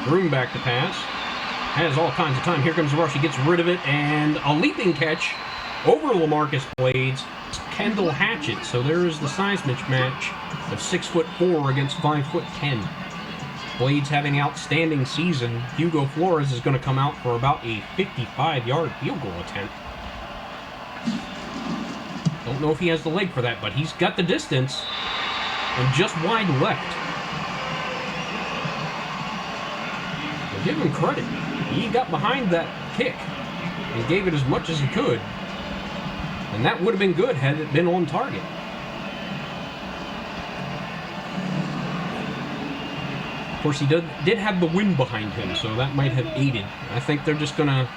Groom back to pass. Has all kinds of time. Here comes the rush. He gets rid of it. And a leaping catch over LaMarcus Blades. Kendall Hatchet. So there is the size mismatch of 6'4" against 5'10". Blades having an outstanding season. Hugo Flores is going to come out for about a 55-yard field goal attempt. Don't know if he has the leg for that, but he's got the distance and just wide left. I'll give him credit. He got behind that kick and gave it as much as he could. And that would have been good had it been on target. Of course, he did have the wind behind him, so that might have aided. I think they're just going to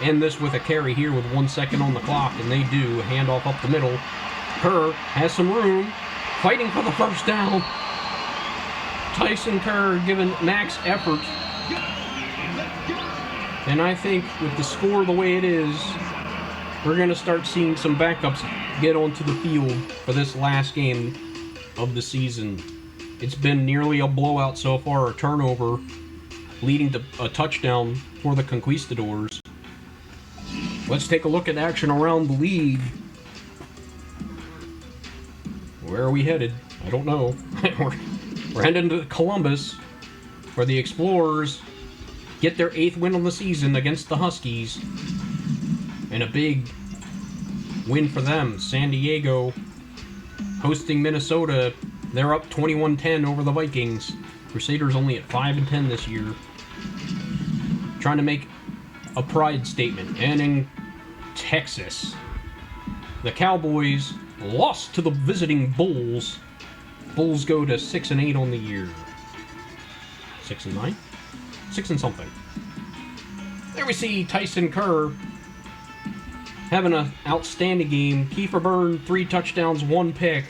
end this with a carry here with 1 second on the clock, and they do. Handoff up the middle. Kerr has some room, fighting for the first down. Tyson Kerr giving max effort. And I think with the score the way it is, we're going to start seeing some backups get onto the field for this last game of the season. It's been nearly a blowout so far, a turnover leading to a touchdown for the Conquistadors. Let's take a look at action around the league. Where are we headed? I don't know. We're heading to Columbus, where the Explorers get their 8th win of the season against the Huskies. And a big win for them. San Diego hosting Minnesota. They're up 21-10 over the Vikings. Crusaders only at 5-10 this year. Trying to make a pride statement. And in Texas, the Cowboys lost to the visiting Bulls. Bulls go to 6-8 on the year. 6-9? 6 and something. There we see Tyson Kerr having an outstanding game. Kiefer Byrne, 3 touchdowns, 1 pick.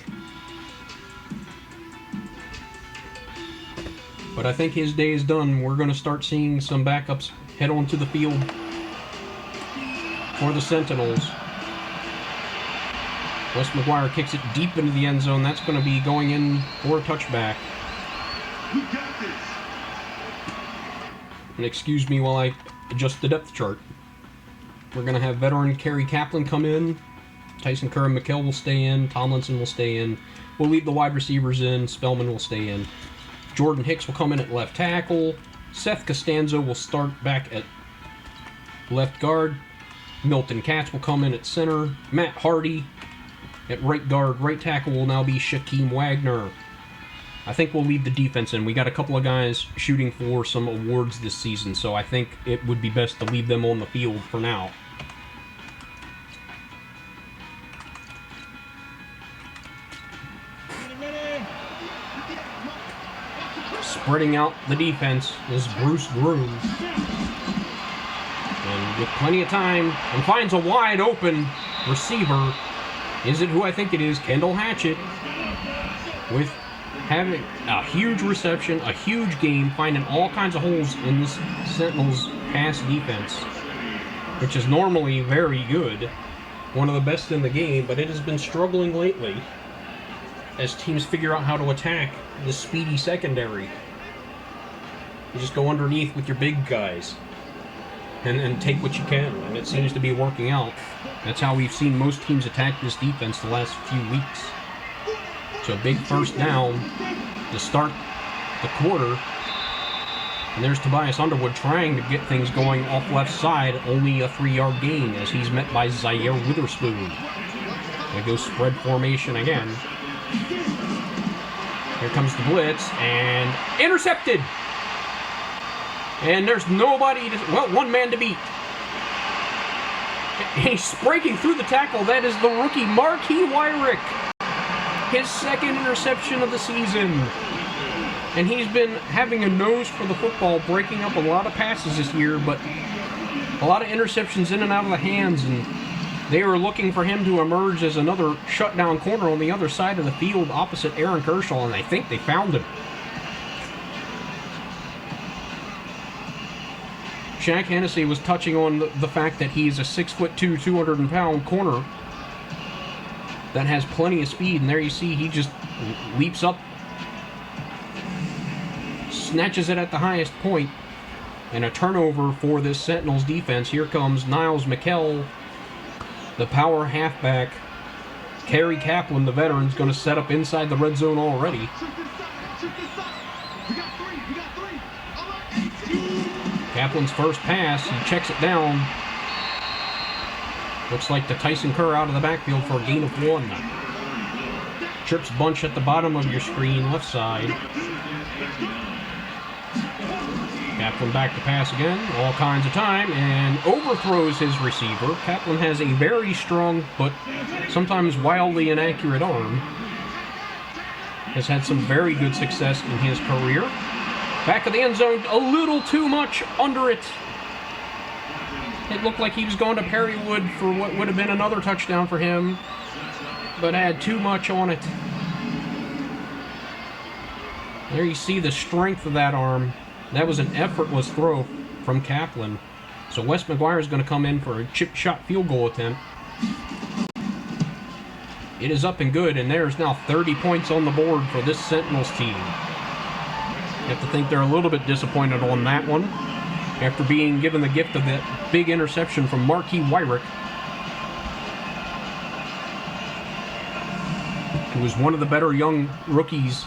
But I think his day is done. We're going to start seeing some backups head onto the field for the Sentinels. Wes McGuire kicks it deep into the end zone. That's going to be going in for a touchback. And excuse me while I adjust the depth chart. We're going to have veteran Kerry Kaplan come in. Tyson Kerr and McKell will stay in. Tomlinson will stay in. We'll leave the wide receivers in. Spellman will stay in. Jordan Hicks will come in at left tackle. Seth Costanzo will start back at left guard. Milton Katz will come in at center. Matt Hardy at right guard. Right tackle will now be Shaquem Wagner. I think we'll leave the defense in. We got a couple of guys shooting for some awards this season, so I think it would be best to leave them on the field for now. Spreading out the defense is Bruce Groom. And with plenty of time, and finds a wide open receiver. Is it who I think it is? Kendall Hatchet. With having a huge reception, a huge game, finding all kinds of holes in this Sentinels pass defense, which is normally very good. One of the best in the game, but it has been struggling lately as teams figure out how to attack the speedy secondary. You just go underneath with your big guys and take what you can, and it seems to be working out. That's how we've seen most teams attack this defense the last few weeks. So a big first down to start the quarter. And there's Tobias Underwood trying to get things going off left side. Only a 3-yard gain as he's met by Zaire Witherspoon. They go spread formation again. Here comes the blitz and intercepted. And there's nobody, one man to beat. He's breaking through the tackle. That is the rookie Marquis Wyrick. His second interception of the season. And he's been having a nose for the football, breaking up a lot of passes this year, but a lot of interceptions in and out of the hands, and they were looking for him to emerge as another shutdown corner on the other side of the field opposite Aaron Kershaw, and I think they found him. Jack Hennessy was touching on the fact that he's a 6'2", 200-pound corner that has plenty of speed, and there you see he just leaps up, snatches it at the highest point, and a turnover for this Sentinels defense. Here comes Niles McKell, the power halfback. Kerry Kaplan, the veteran's going to set up inside the red zone already. Kaplan's first pass, he checks it down. Looks like the Tyson Kerr out of the backfield for a gain of 1. Trips bunch at the bottom of your screen, left side. Kaplan back to pass again, all kinds of time, and overthrows his receiver. Kaplan has a very strong but sometimes wildly inaccurate arm. Has had some very good success in his career. Back of the end zone, a little too much under it. It looked like he was going to Perrywood for what would have been another touchdown for him, but had too much on it. There you see the strength of that arm. That was an effortless throw from Kaplan. So Wes McGuire is going to come in for a chip shot field goal attempt. It is up and good, and there's now 30 points on the board for this Sentinels team. You have to think they're a little bit disappointed on that one, after being given the gift of that big interception from Marquis Wyrick, who was one of the better young rookies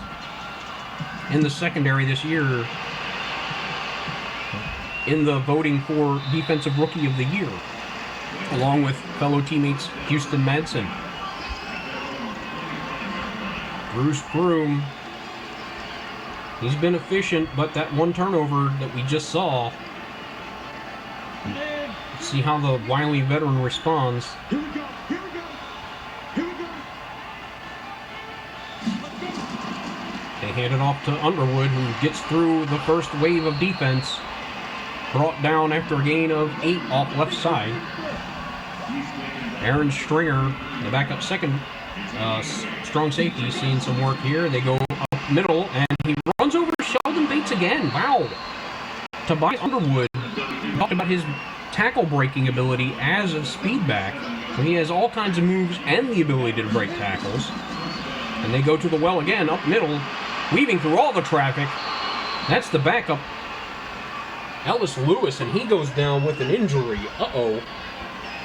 in the secondary this year in the voting for Defensive Rookie of the Year, along with fellow teammates Houston Madsen. Bruce Broom, he's been efficient, but that one turnover that we just saw, see how the wily veteran responds. They hand it off to Underwood, who gets through the first wave of defense. Brought down after a gain of 8 off left side. Aaron Stringer, the backup second strong safety, seeing some work here. They go up middle, and he runs over Sheldon Bates again. Wow. Tobias Underwood talked about his tackle breaking ability as a speed back. So he has all kinds of moves and the ability to break tackles. And they go to the well again, up middle, weaving through all the traffic. That's the backup, Ellis Lewis, and he goes down with an injury. Uh-oh.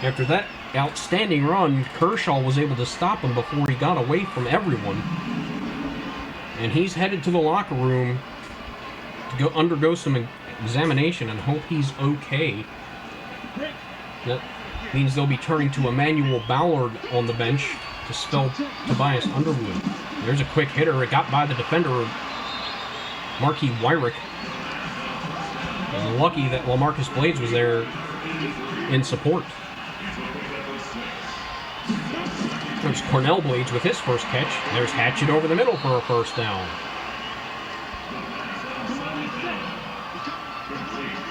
After that outstanding run, Kershaw was able to stop him before he got away from everyone. And he's headed to the locker room to go undergo some examination and hope he's okay. That means they'll be turning to Emmanuel Ballard on the bench to spell Tobias Underwood. There's a quick hitter. It got by the defender, Marquis Wyrick. And lucky that LaMarcus Blades was there in support. There's Cornell Blades with his first catch. There's Hatchet over the middle for a first down.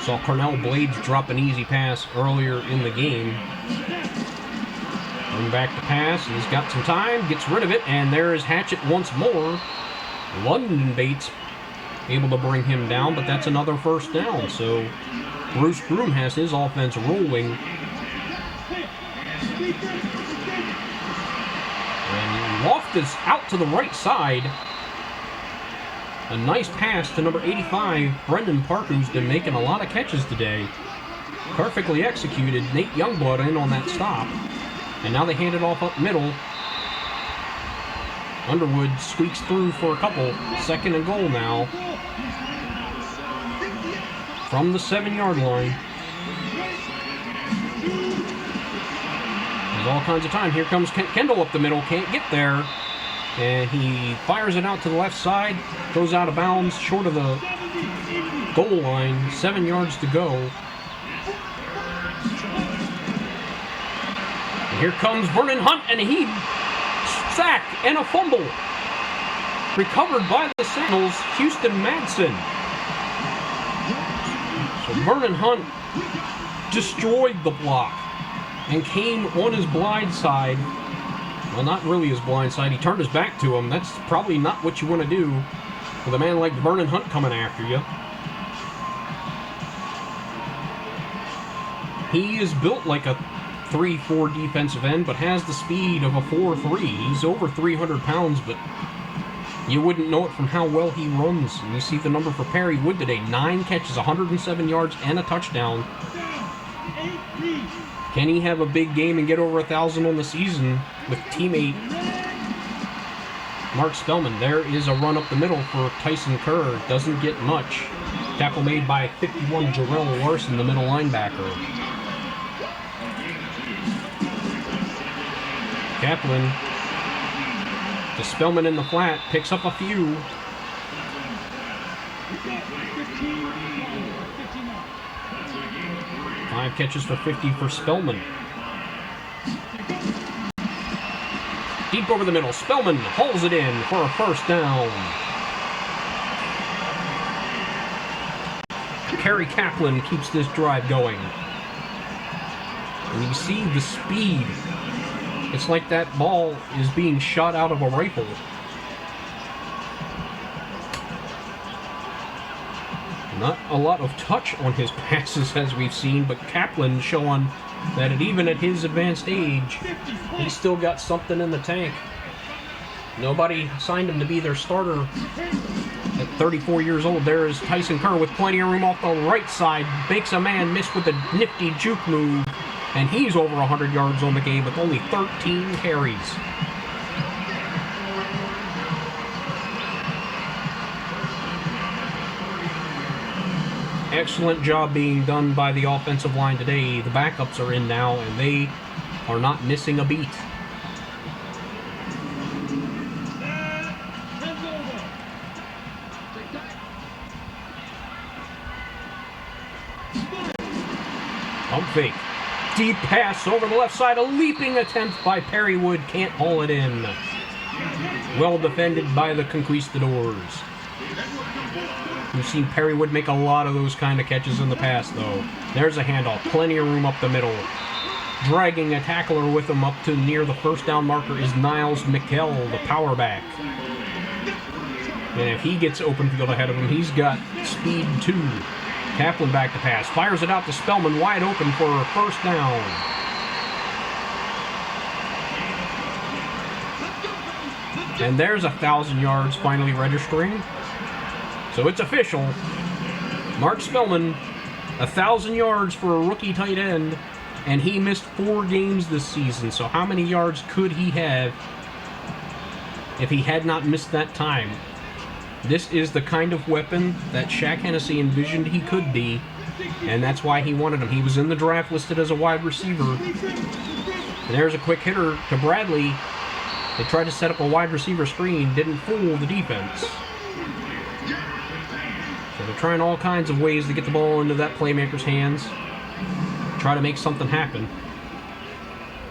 Saw Cornell Blades drop an easy pass earlier in the game. Going back to pass. He's got some time, gets rid of it, and there is Hatchet once more. London Bates able to bring him down, but that's another first down. So Bruce Broom has his offense rolling. And Loft is out to the right side. A nice pass to number 85, Brennan Parker, who's been making a lot of catches today. Perfectly executed. Nate Youngblood in on that stop. And now they hand it off up middle. Underwood squeaks through for a couple. 2nd and goal now. From the 7-yard line. There's all kinds of time. Here comes Kendall up the middle. Can't get there. And he fires it out to the left side. Goes out of bounds short of the goal line. 7 yards to go. And here comes Vernon Hunt, and he sack and a fumble. Recovered by the Sentinels, Houston Madsen. So Vernon Hunt destroyed the block and came on his blind side. Well, not really his blind side. He turned his back to him. That's probably not what you want to do with a man like Vernon Hunt coming after you. He is built like a 3-4 defensive end, but has the speed of a 4-3. He's over 300 pounds, but you wouldn't know it from how well he runs. And you see the number for Perry Wood today. 9 catches, 107 yards, and a touchdown. Can he have a big game and get over 1,000 on the season with teammate Mark Spellman? There is a run up the middle for Tyson Kerr. Doesn't get much. Tackle made by 51 Jarrell Larson, the middle linebacker. Kaplan to Spellman in the flat, picks up a few. Five catches for 50 for Spellman. Deep over the middle, Spellman hauls it in for a first down. Kerry Kaplan keeps this drive going. And you see the speed. It's like that ball is being shot out of a rifle. Not a lot of touch on his passes as we've seen, but Kaplan showing that even at his advanced age, he's still got something in the tank. Nobody signed him to be their starter at 34 years old. There is Tyson Kerr with plenty of room off the right side. Makes a man miss with a nifty juke move. And he's over 100 yards on the game with only 13 carries. Excellent job being done by the offensive line today. The backups are in now, and they are not missing a beat. Pump fake. Deep pass over the left side. A leaping attempt by Perry Wood. Can't haul it in. Well defended by the Conquistadors. We've seen Perry Wood make a lot of those kind of catches in the past, though. There's a handoff. Plenty of room up the middle. Dragging a tackler with him up to near the first down marker is Niles McKell, the power back. And if he gets open field ahead of him, he's got speed too. Kaplan back to pass. Fires it out to Spellman, wide open for a first down. And there's 1,000 yards finally registering. So it's official. Mark Spellman, 1,000 yards for a rookie tight end, and he missed 4 games this season. So how many yards could he have if he had not missed that time? This is the kind of weapon that Shaq Hennessy envisioned he could be, and that's why he wanted him. He was in the draft listed as a wide receiver. And there's a quick hitter to Bradley. They tried to set up a wide receiver screen, didn't fool the defense. So they're trying all kinds of ways to get the ball into that playmaker's hands, try to make something happen.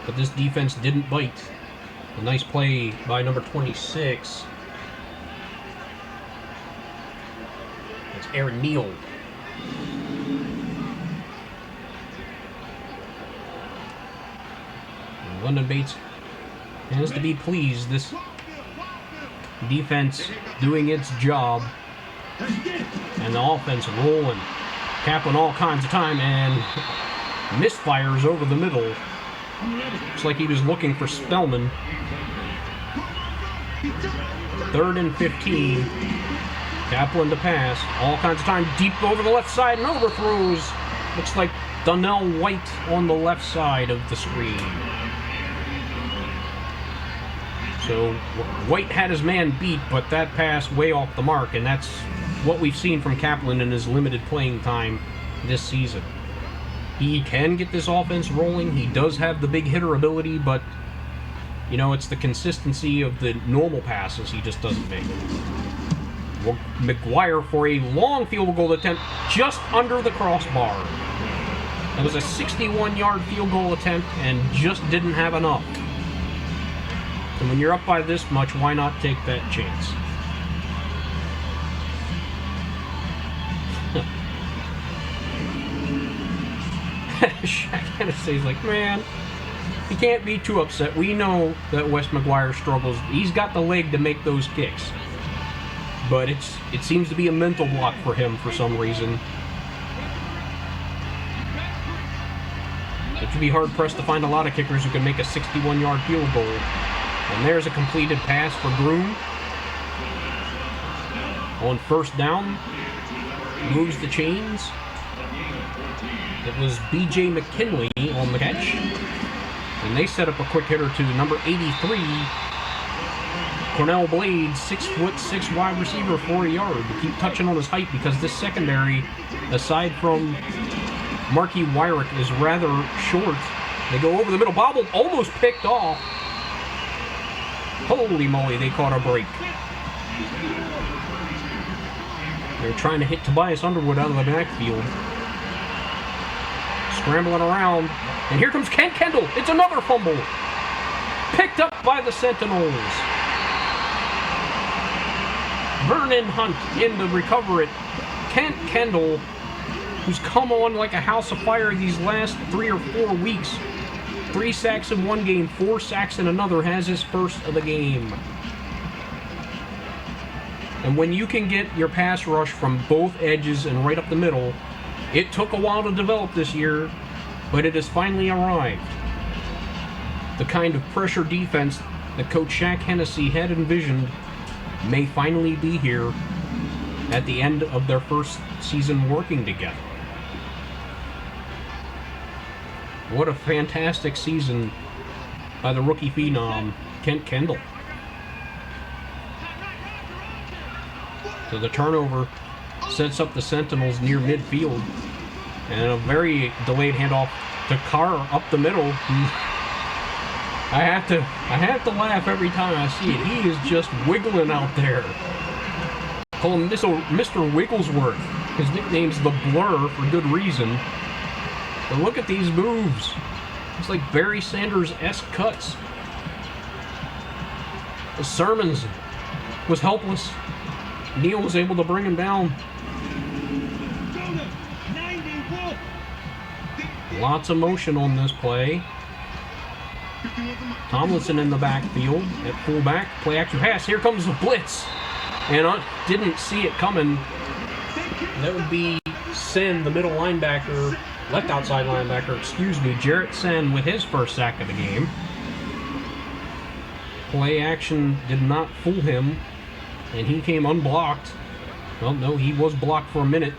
But this defense didn't bite. A nice play by number 26. Aaron Neal. And London Bates has to be pleased. This defense doing its job. And the offense rolling. Kaplan all kinds of time and misfires over the middle. Looks like he was looking for Spellman. 3rd and 15. Kaplan to pass, all kinds of time, deep over the left side and overthrows. Looks like Donnell White on the left side of the screen. So White had his man beat, but that pass way off the mark, and that's what we've seen from Kaplan in his limited playing time this season. He can get this offense rolling. He does have the big hitter ability, but you know, it's the consistency of the normal passes he just doesn't make. McGuire for a long field goal attempt just under the crossbar. It was a 61-yard field goal attempt and just didn't have enough. And when you're up by this much, why not take that chance? Shaq Hennessy's like, man, you can't be too upset. We know that Wes McGuire struggles. He's got the leg to make those kicks. But it seems to be a mental block for him for some reason. to be hard-pressed to find a lot of kickers who can make a 61-yard field goal. And there's a completed pass for Groom. On first down, moves the chains. It was B.J. McKinley on the catch. And they set up a quick hitter to number 83, Cornell Blades, 6'6" wide receiver for a yard. To keep touching on his height because this secondary, aside from Marky Wyrick, is rather short. They go over the middle, bobbled, almost picked off. Holy moly, they caught a break. They're trying to hit Tobias Underwood out of the backfield. Scrambling around. And here comes Kent Kendall. It's another fumble. Picked up by the Sentinels. Vernon Hunt in to recover it. Kent Kendall, who's come on like a house of fire these last 3 or 4 weeks. 3 sacks in one game, 4 sacks in another, has his first of the game. And when you can get your pass rush from both edges and right up the middle, it took a while to develop this year, but it has finally arrived. The kind of pressure defense that Coach Shaq Hennessy had envisioned may finally be here at the end of their first season working together. What a fantastic season by the rookie phenom, Kent Kendall. So the turnover sets up the Sentinels near midfield. And a very delayed handoff to Carr up the middle. I have to laugh every time I see it. He is just wiggling out there. Call him Mr. Wigglesworth. His nickname's the Blur for good reason. But look at these moves. It's like Barry Sanders-esque cuts. The Sermons was helpless. Neal was able to bring him down. Lots of motion on this play. Tomlinson in the backfield at fullback. Play action pass. Here comes the blitz. And I didn't see it coming. That would be Sen, the middle linebacker, left outside linebacker, excuse me, Jarrett Sen with his first sack of the game. Play action did not fool him, and he came unblocked. Well, no, he was blocked for a minute.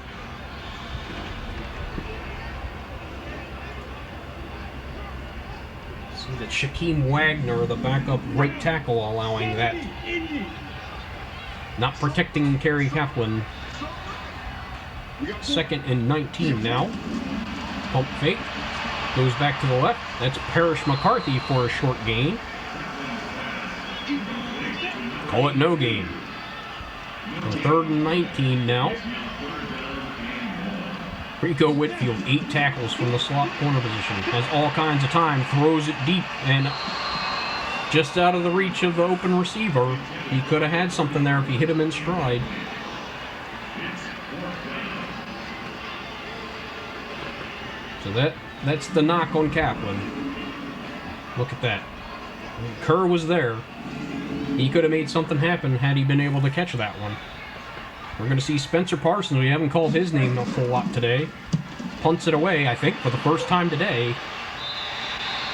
See that Shaquem Wagner, the backup right tackle, allowing that. Not protecting Kerry Kaplan. 2nd and 19 now. Pump fake. Goes back to the left. That's Parrish McCarthy for a short gain. Call it no gain. 3rd and 19 now. Rico Whitfield, 8 tackles from the slot corner position. Has all kinds of time. Throws it deep and just out of the reach of the open receiver. He could have had something there if he hit him in stride. So that's the knock on Kaplan. Look at that. Kerr was there. He could have made something happen had he been able to catch that one. We're going to see Spencer Parsons. We haven't called his name a whole lot today. Punts it away, I think, for the first time today.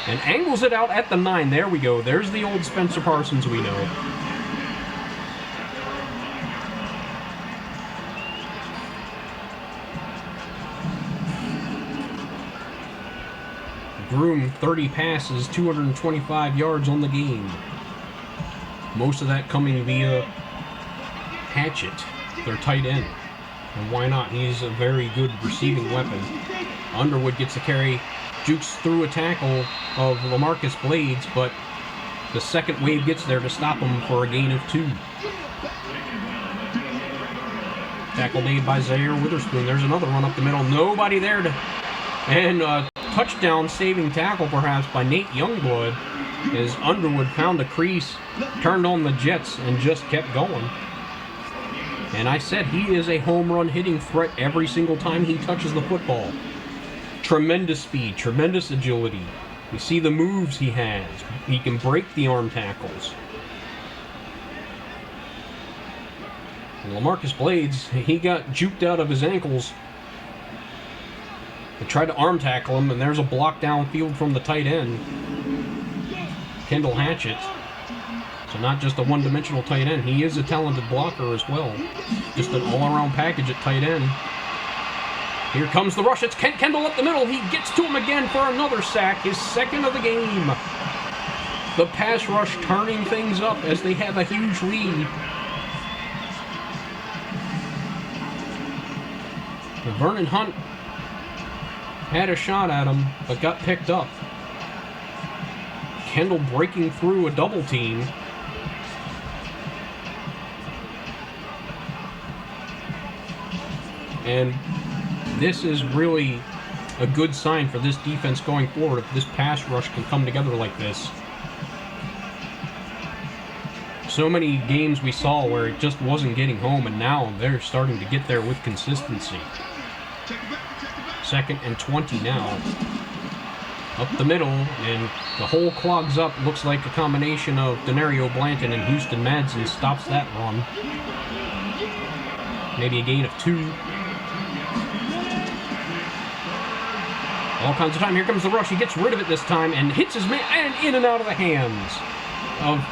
And angles it out at the 9. There we go. There's the old Spencer Parsons we know. Groom, 30 passes, 225 yards on the game. Most of that coming via Hatchet, their tight end. And why not? He's a very good receiving weapon. Underwood gets the carry, jukes through a tackle of LaMarcus Blades, but the second wave gets there to stop him for a gain of 2. Tackle made by Zaire Witherspoon. There's another run up the middle. Nobody there to... And touchdown saving tackle perhaps by Nate Youngblood as Underwood found a crease, turned on the jets, and just kept going. And I said he is a home run hitting threat every single time he touches the football. Tremendous speed, tremendous agility. You see the moves he has. He can break the arm tackles. And LaMarcus Blades, he got juked out of his ankles. The tried to arm tackle him, and there's a block downfield from the tight end, Kendall Hatchet. So not just a one-dimensional tight end, he is a talented blocker as well. Just an all-around package at tight end. Here comes the rush. It's Kendall up the middle. He gets to him again for another sack, his second of the game. The pass rush turning things up as they have a huge lead. Vernon Hunt had a shot at him, but got picked up. Kendall breaking through a double team. And this is really a good sign for this defense going forward if this pass rush can come together like this. So many games we saw where it just wasn't getting home, and now they're starting to get there with consistency. 2nd and 20 now. Up the middle, and the hole clogs up. Looks like a combination of Denario Blanton and Houston Madsen stops that run. Maybe a gain of 2. All kinds of time. Here comes the rush. He gets rid of it this time and hits his man, and in and out of the hands of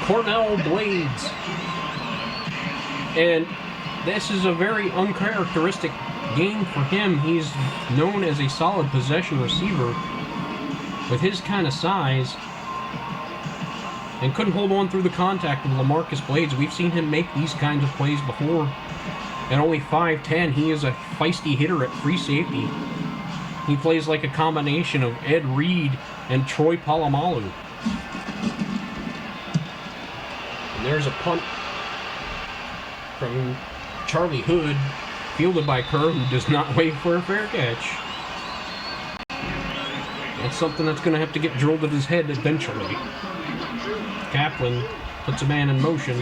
Cornell Blades. And this is a very uncharacteristic game for him. He's known as a solid possession receiver with his kind of size, and couldn't hold on through the contact of LaMarcus Blades. We've seen him make these kinds of plays before. At only 5'10", he is a feisty hitter at free safety. He plays like a combination of Ed Reed and Troy Polamalu. And there's a punt from Charlie Hood, fielded by Kerr, who does not wait for a fair catch. That's something that's going to have to get drilled at his head eventually. Kaplan puts a man in motion.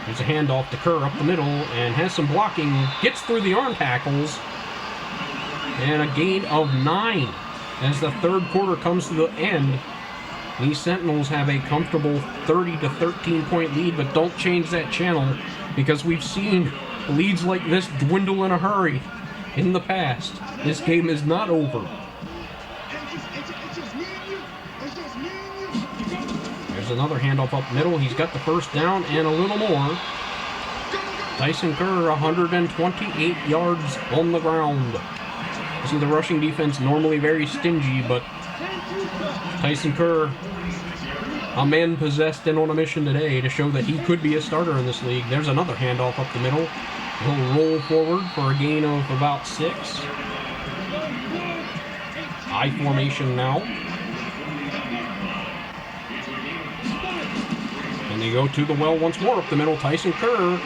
There's a handoff to Kerr up the middle, and has some blocking, gets through the arm tackles, and a gain of 9. As the third quarter comes to the end, these Sentinels have a comfortable 30 to 13 point lead, but don't change that channel, because we've seen leads like this dwindle in a hurry in the past. This game is not over. There's another handoff up middle. He's got the first down and a little more. Tyson Kerr, 128 yards on the ground. You see the rushing defense normally very stingy, but Tyson Kerr, a man possessed and on a mission today to show that he could be a starter in this league. There's another handoff up the middle. He'll roll forward for a gain of about 6. I formation now. And they go to the well once more up the middle. Tyson Kerr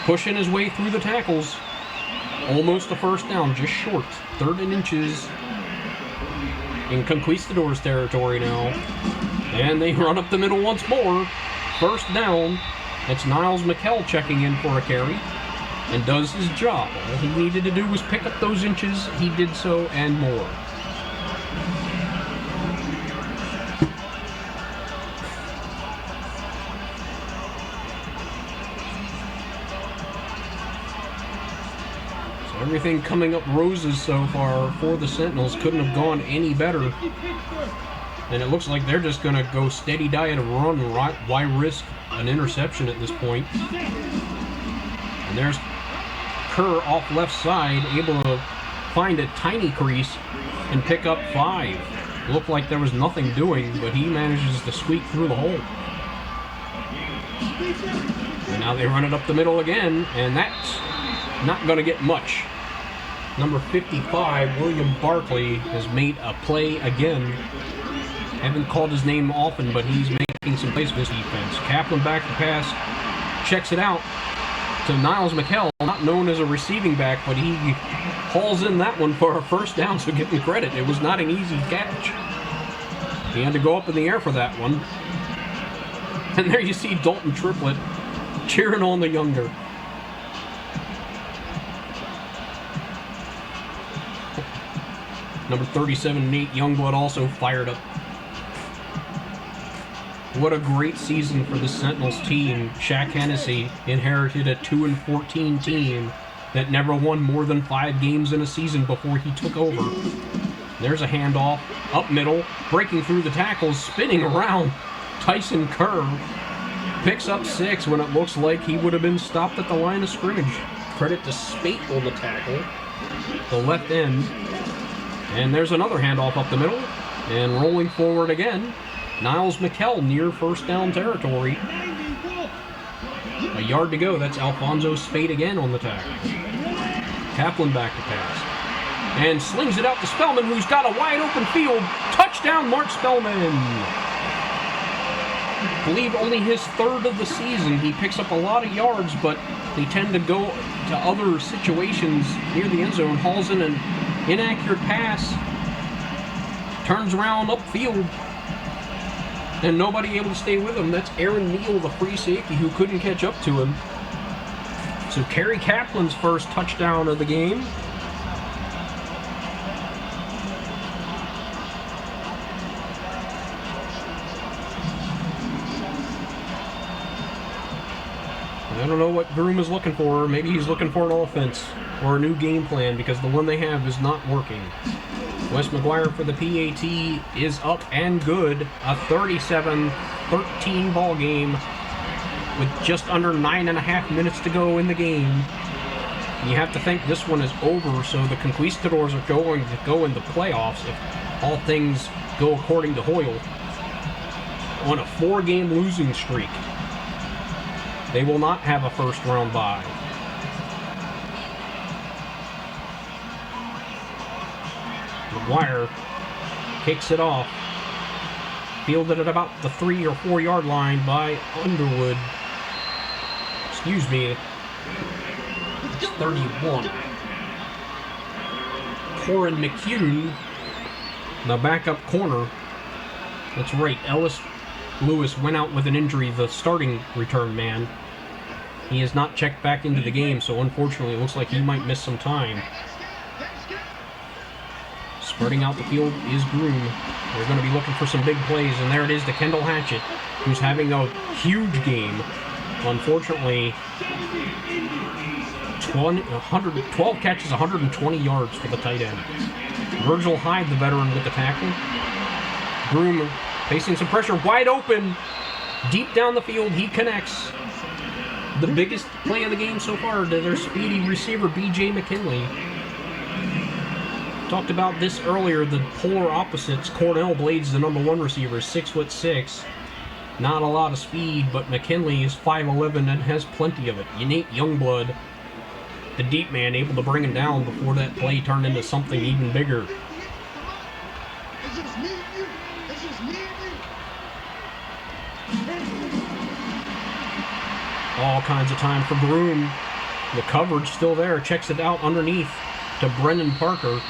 pushing his way through the tackles. Almost a first down, just short. 3rd and inches in Conquistadors territory now. And they run up the middle once more. First down. It's Niles McKell checking in for a carry and does his job. All he needed to do was pick up those inches. He did so and more. Everything coming up roses so far for the Sentinels. Couldn't have gone any better. And it looks like they're just going to go steady diet of run. Why risk an interception at this point? And there's Kerr off left side, able to find a tiny crease and pick up 5. Looked like there was nothing doing, but he manages to squeak through the hole. And now they run it up the middle again, and that's not going to get much. Number 55, William Barkley, has made a play again. Haven't called his name often, but he's making some plays for this defense. Kaplan back to pass, checks it out to Niles McKell, not known as a receiving back, but he hauls in that one for a first down, so give him credit. It was not an easy catch. He had to go up in the air for that one. And there you see Dalton Triplett cheering on the younger. Number 37, Nate Youngblood, also fired up. What a great season for the Sentinels team. Shaq Hennessy inherited a 2-14 team that never won more than 5 games in a season before he took over. There's a handoff, up middle, breaking through the tackles, spinning around. Tyson Kerr picks up 6 when it looks like he would have been stopped at the line of scrimmage. Credit to Spate on the tackle, the left end. And there's another handoff up the middle, and rolling forward again, Niles McKell near first down territory. A yard to go. That's Alfonso Spate again on the tackle. Kaplan back to pass. And slings it out to Spellman, who's got a wide open field. Touchdown, Mark Spellman. I believe only his 3rd of the season. He picks up a lot of yards, but they tend to go to other situations near the end zone. Hauls in an inaccurate pass. Turns around upfield. And nobody able to stay with him. That's Aaron Neal, the free safety, who couldn't catch up to him. So Kerry Kaplan's first touchdown of the game. I don't know what Groom is looking for. Maybe he's looking for an offense or a new game plan, because the one they have is not working. Wes McGuire for the PAT is up and good. A 37-13 ball game with just under 9.5 minutes to go in the game. You have to think this one is over, so the Conquistadors are going to go into playoffs if all things go according to Hoyle. On a 4-game losing streak. They will not have a first-round bye. McGuire kicks it off. Fielded at about the 3 or 4 yard line by Underwood. Excuse me. It's 31. Corin McCune, the backup corner. That's right, Ellis Lewis went out with an injury, the starting return man. He has not checked back into the game, so unfortunately it looks like he might miss some time. Spreading out the field is Groom. They're going to be looking for some big plays, and there it is to Kendall Hatchet, who's having a huge game. Unfortunately, 12 catches, 120 yards for the tight end. Virgil Hyde, the veteran, with the tackle. Groom facing some pressure, wide open, deep down the field, he connects. The biggest play of the game so far to their speedy receiver, B.J. McKinley. Talked about this earlier, the polar opposites. Cornell Blades, the number 1 receiver, 6'6". Not a lot of speed, but McKinley is 5'11" and has plenty of it. Nate Youngblood, the deep man, able to bring him down before that play turned into something even bigger. All kinds of time for Groom. The coverage still there. Checks it out underneath to Brennan Parker.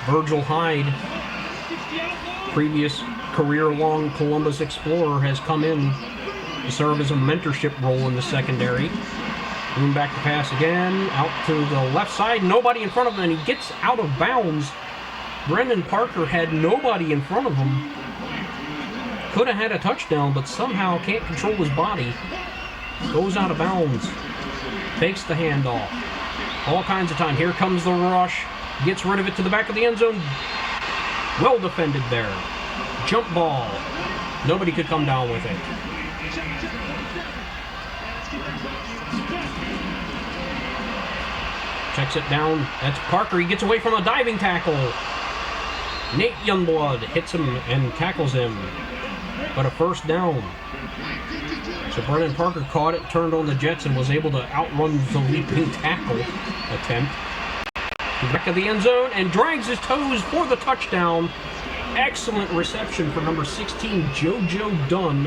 Virgil Hyde, previous career-long Columbus Explorer, has come in to serve as a mentorship role in the secondary. Groom back to pass again. Out to the left side. Nobody in front of him, and he gets out of bounds. Brennan Parker had nobody in front of him. Could have had a touchdown, but somehow can't control his body. Goes out of bounds. Takes the handoff. All kinds of time. Here comes the rush. Gets rid of it to the back of the end zone. Well defended there. Jump ball. Nobody could come down with it. Checks it down. That's Parker. He gets away from a diving tackle. Nate Youngblood hits him and tackles him. But a first down. So Brennan Parker caught it, turned on the Jets, and was able to outrun the leaping tackle attempt. Back of the end zone and drags his toes for the touchdown. Excellent reception for number 16, JoJo Dunn.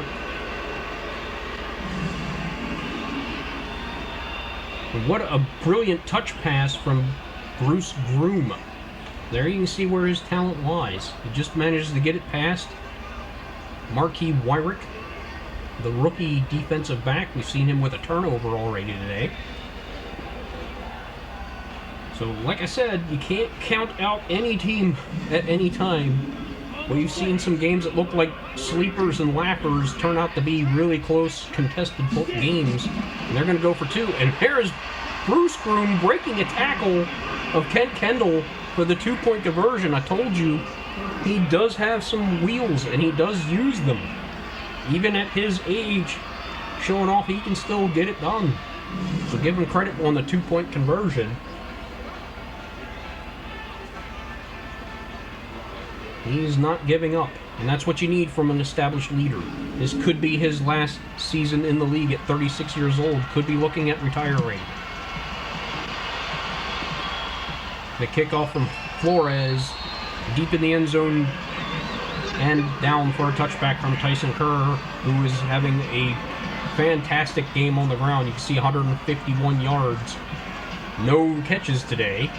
What a brilliant touch pass from Bruce Groom. There you can see where his talent lies. He just manages to get it past Marquis Wyrick, the rookie defensive back. We've seen him with a turnover already today. So, like I said, you can't count out any team at any time. We've seen some games that look like sleepers and laughers turn out to be really close, contested games. And they're going to go for 2. And there's screw screw breaking a tackle of Kendall for the 2-point conversion. I told you, he does have some wheels, and he does use them. Even at his age, showing off he can still get it done. So give him credit on the 2-point conversion. He's not giving up, and that's what you need from an established leader. This could be his last season in the league at 36 years old. Could be looking at retiring. The kickoff from Flores, deep in the end zone, and down for a touchback from Tyson Kerr, who is having a fantastic game on the ground. You can see 151 yards. No catches today.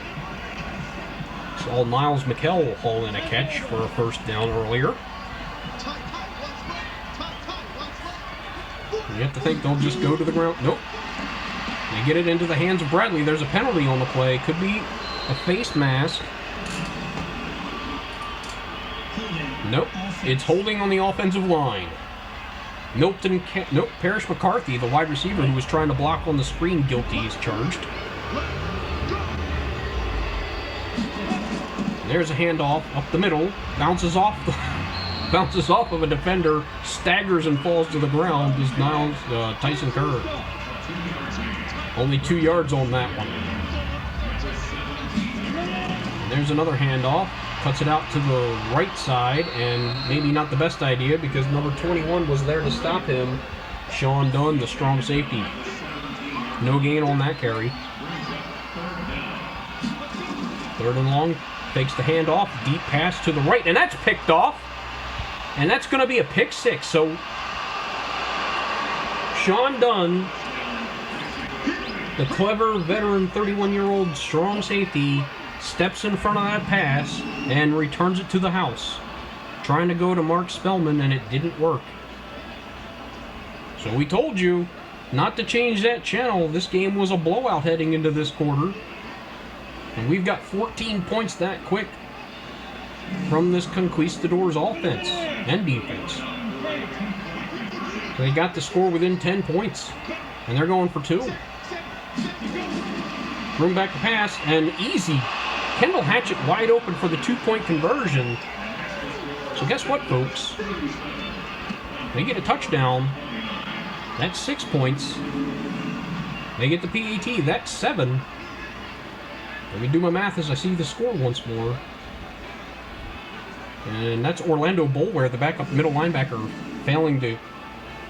Saw Miles McKell haul in a catch for a first down earlier. You have to think they'll just go to the ground. Nope. They get it into the hands of Bradley. There's a penalty on the play. Could be a face mask. Nope. It's holding on the offensive line. Nope. Parrish McCarthy, the wide receiver who was trying to block on the screen, guilty, is charged. There's a handoff up the middle, bounces off of a defender, staggers and falls to the ground. Is now Tyson Kerr. Only 2 yards on that one. And there's another handoff, cuts it out to the right side, and maybe not the best idea because number 21 was there to stop him. Sean Dunn, the strong safety. No gain on that carry. 3rd and long. Takes the handoff, deep pass to the right, and that's picked off. And that's going to be a pick 6. So Sean Dunn, the clever veteran 31-year-old strong safety, steps in front of that pass and returns it to the house. Trying to go to Mark Spellman, and it didn't work. So we told you not to change that channel. This game was a blowout heading into this quarter. And we've got 14 points that quick from this Conquistadors offense and defense. So they got the score within 10 points, and they're going for 2. Room back to pass, and easy. Kendall Hatchet wide open for the 2-point conversion. So guess what, folks? They get a touchdown. That's 6 points. They get the PAT. That's 7. Let me do my math as I see the score once more. And that's Orlando Boulware, the backup middle linebacker, failing to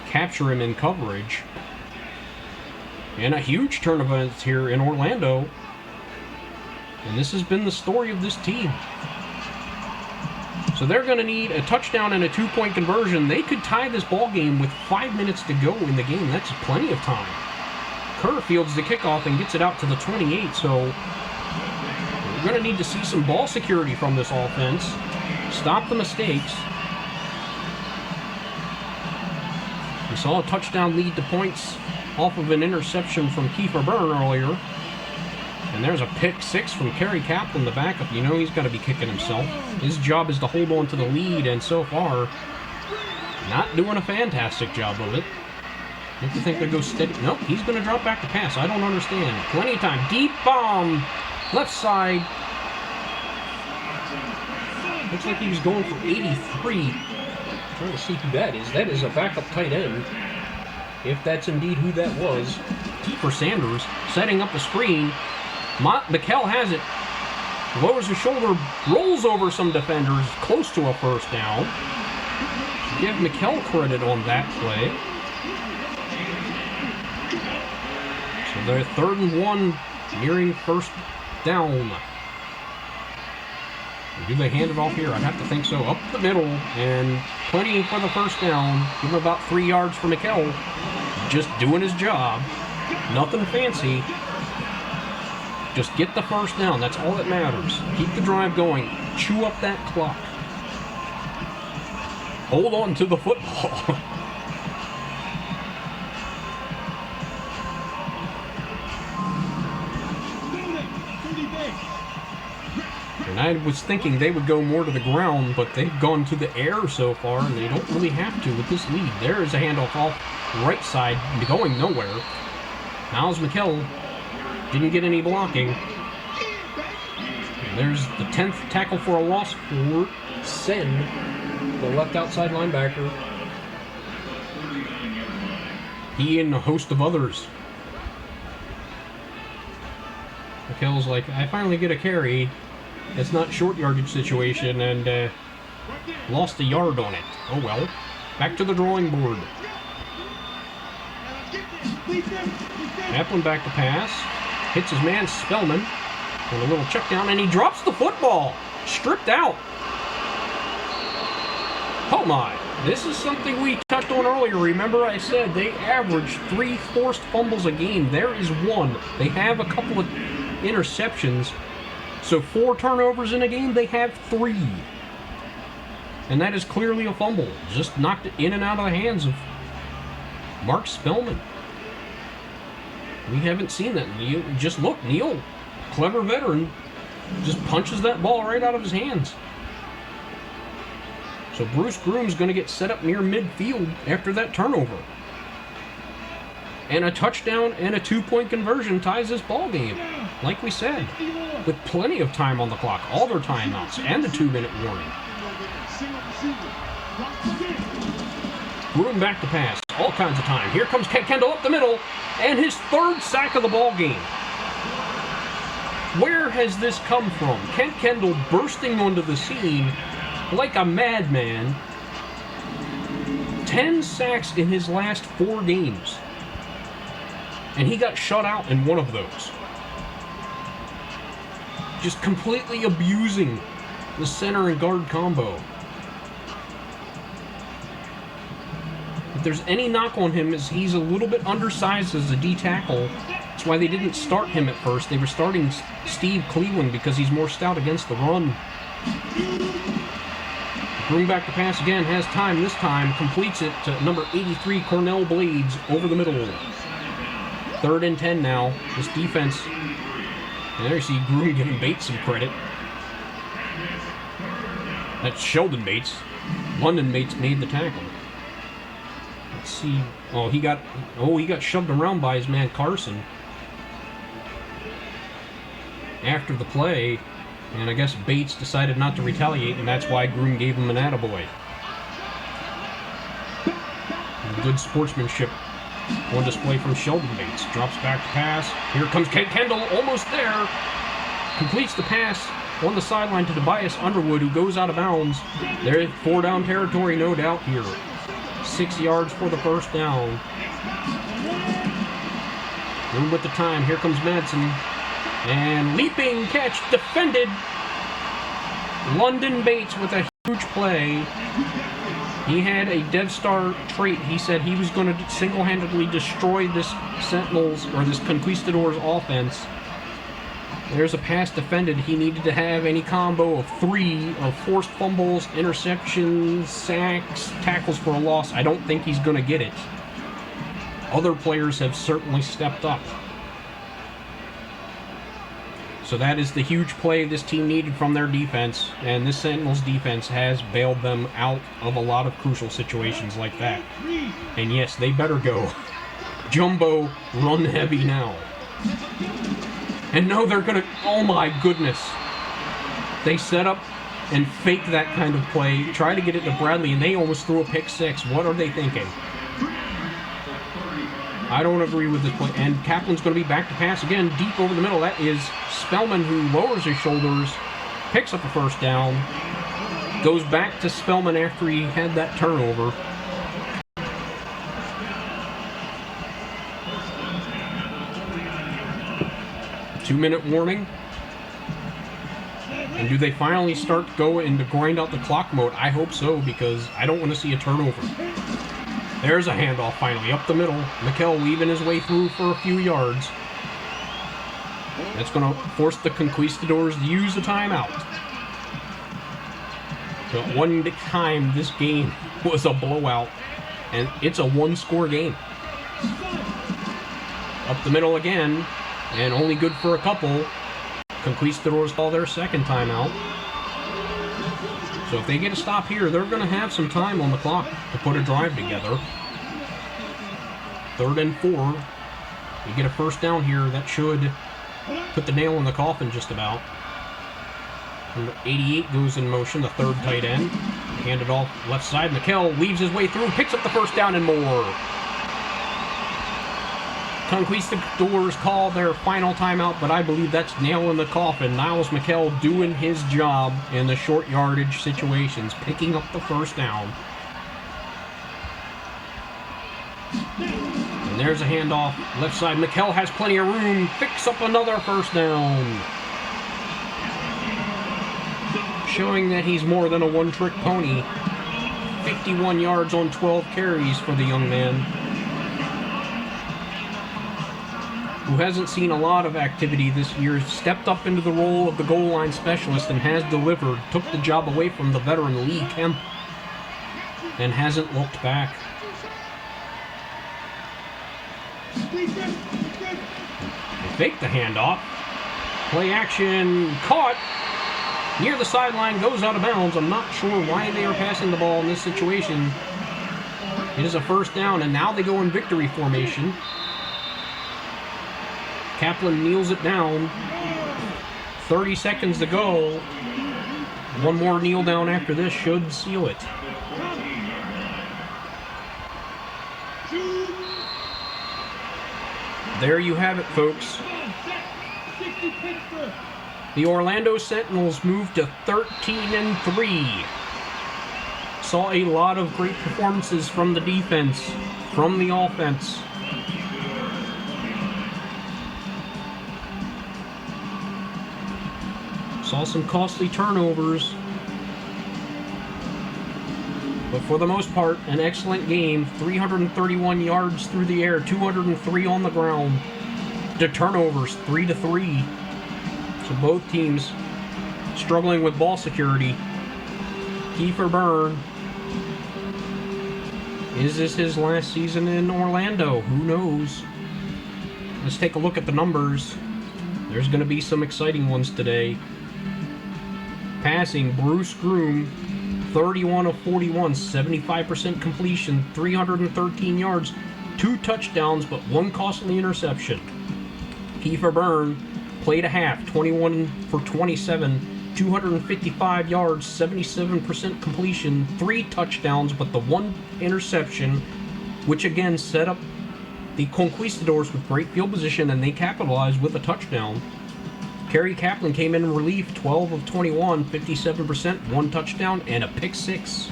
capture him in coverage. And a huge turn of events here in Orlando. And this has been the story of this team. So they're going to need a touchdown and a 2-point conversion. They could tie this ball game with 5 minutes to go in the game. That's plenty of time. Kerr fields the kickoff and gets it out to the 28, so we're going to need to see some ball security from this offense. Stop the mistakes. We saw a touchdown lead to points off of an interception from Kiefer Byrne earlier. And there's a pick 6 from Kerry Kaplan, the backup. You know he's got to be kicking himself. His job is to hold on to the lead, and so far, not doing a fantastic job of it. You have to think they'll go steady. Nope, he's going to drop back to pass. I don't understand. Plenty of time. Deep bomb. Left side. Looks like he was going for 83. Trying to see who that is. That is a backup tight end. If that's indeed who that was. Kiefer Sanders setting up the screen. McKell has it. Lowers his shoulder. Rolls over some defenders. Close to a first down. Give McKell credit on that play. So they're 3rd and 1. Nearing first down. Do they hand it off here? I'd have to think so. Up the middle, and plenty for the first down. Give him about 3 yards for McKell. Just doing his job. Nothing fancy. Just get the first down. That's all that matters. Keep the drive going. Chew up that clock. Hold on to the football. And I was thinking they would go more to the ground, but they've gone to the air so far, and they don't really have to with this lead. There is a handoff off right side, going nowhere. Miles McKell Didn't get any blocking. And there's the 10th tackle for a loss for Sen, the left outside linebacker. He and a host of others. McHale's like, I finally get a carry. It's not short yardage situation, and lost a yard on it. Oh well. Back to the drawing board. Kaplan back to pass. Hits his man Spellman. And a little check down, and he drops the football. Stripped out. Oh my. This is something we touched on earlier. Remember I said they average 3 forced fumbles a game. There is 1. They have a couple of interceptions. So 4 turnovers in a game, they have 3. And that is clearly a fumble. Just knocked it in and out of the hands of Mark Spellman. We haven't seen that. Just look, Neal, clever veteran, just punches that ball right out of his hands. So Bruce Groom's going to get set up near midfield after that turnover. And a touchdown and a 2-point conversion ties this ball game. Like we said, with plenty of time on the clock, all their timeouts, and the 2-minute warning. Groom back to pass, all kinds of time. Here comes Kendall up the middle, and his 3rd sack of the ball game. Where has this come from? Kent Kendall bursting onto the scene like a madman. 10 sacks in his last 4 games. And he got shut out in one of those. Just completely abusing the center and guard combo. If there's any knock on him, is he's a little bit undersized as a D tackle. That's why they didn't start him at first. They were starting Steve Cleveland because he's more stout against the run. Groom back to pass again, has time this time, completes it to number 83, Cornell Blades, over the middle. 3rd and 10 now. This defense, and there you see Groom giving Bates some credit. That's Sheldon Bates. London Bates made the tackle. Let's see. Oh, he got shoved around by his man Carson after the play, and I guess Bates decided not to retaliate, and that's why Groom gave him an attaboy. And good sportsmanship on display from Sheldon Bates. Drops back to pass. Here comes Kendall, almost there. Completes the pass on the sideline to Tobias Underwood, who goes out of bounds. They're in 4-down territory, no doubt here. 6 yards for the first down. Room with the time. Here comes Madsen. And leaping catch defended. London Bates with a huge play. He had a Death Star trait. He said he was going to single-handedly destroy this Sentinels, or this Conquistadors offense. There's a pass defended. He needed to have any combo of 3 of forced fumbles, interceptions, sacks, tackles for a loss. I don't think he's going to get it. Other players have certainly stepped up. So that is the huge play this team needed from their defense, and this Sentinels defense has bailed them out of a lot of crucial situations like that. And yes, they better go jumbo run heavy now. And no, they're gonna, oh my goodness. They set up and fake that kind of play, try to get it to Bradley, and they almost threw a pick 6. What are they thinking? I don't agree with this play. And Kaplan's going to be back to pass again, deep over the middle. That is Spellman, who lowers his shoulders, picks up a first down, goes back to Spellman after he had that turnover. Two-minute warning. And do they finally start going to grind out the clock mode? I hope so, because I don't want to see a turnover. There's a handoff finally up the middle. McHale weaving his way through for a few yards. That's going to force the Conquistadors to use the timeout. So at one time, this game was a blowout, and it's a one-score game. Up the middle again, and only good for a couple. Conquistadors call their second timeout. So if they get a stop here, they're going to have some time on the clock to put a drive together. 3rd and 4. You get a first down here, that should Put the nail in the coffin just about. Number 88 goes in motion, the third tight end. Handed off left side. McKell weaves his way through, picks up the first down and more. Conquistadors call their final timeout, but I believe that's nail in the coffin. Niles McKell doing his job in the short yardage situations, picking up the first down. And there's a handoff. Left side, McKell has plenty of room, picks up another first down. Showing that he's more than a one-trick pony. 51 yards on 12 carries for the young man, who hasn't seen a lot of activity this year, stepped up into the role of the goal line specialist and has delivered, took the job away from the veteran Lee Kemp, and hasn't looked back. They fake the handoff. Play action, caught. Near the sideline, goes out of bounds. I'm not sure why they are passing the ball in this situation. It is a first down, and now they go in victory formation. Kaplan kneels it down. 30 seconds to go. One more kneel down after this should seal it. There you have it, folks. The Orlando Sentinels moved to 13-3. Saw a lot of great performances from the defense, from the offense. Saw some costly turnovers. But for the most part, an excellent game. 331 yards through the air, 203 on the ground. The turnovers, 3-3. So both teams struggling with ball security. Kiefer Byrne. Is this his last season in Orlando? Who knows? Let's take a look at the numbers. There's going to be some exciting ones today. Passing, Bruce Groom, 31 of 41, 75% completion, 313 yards, 2 touchdowns, but 1 costly interception. Kiefer Byrne played a half, 21 for 27, 255 yards, 77% completion, 3 touchdowns, but the 1 interception, which again set up the Conquistadors with great field position, and they capitalized with a touchdown. Kerry Kaplan came in relief, 12 of 21, 57%, 1 touchdown, and a pick 6.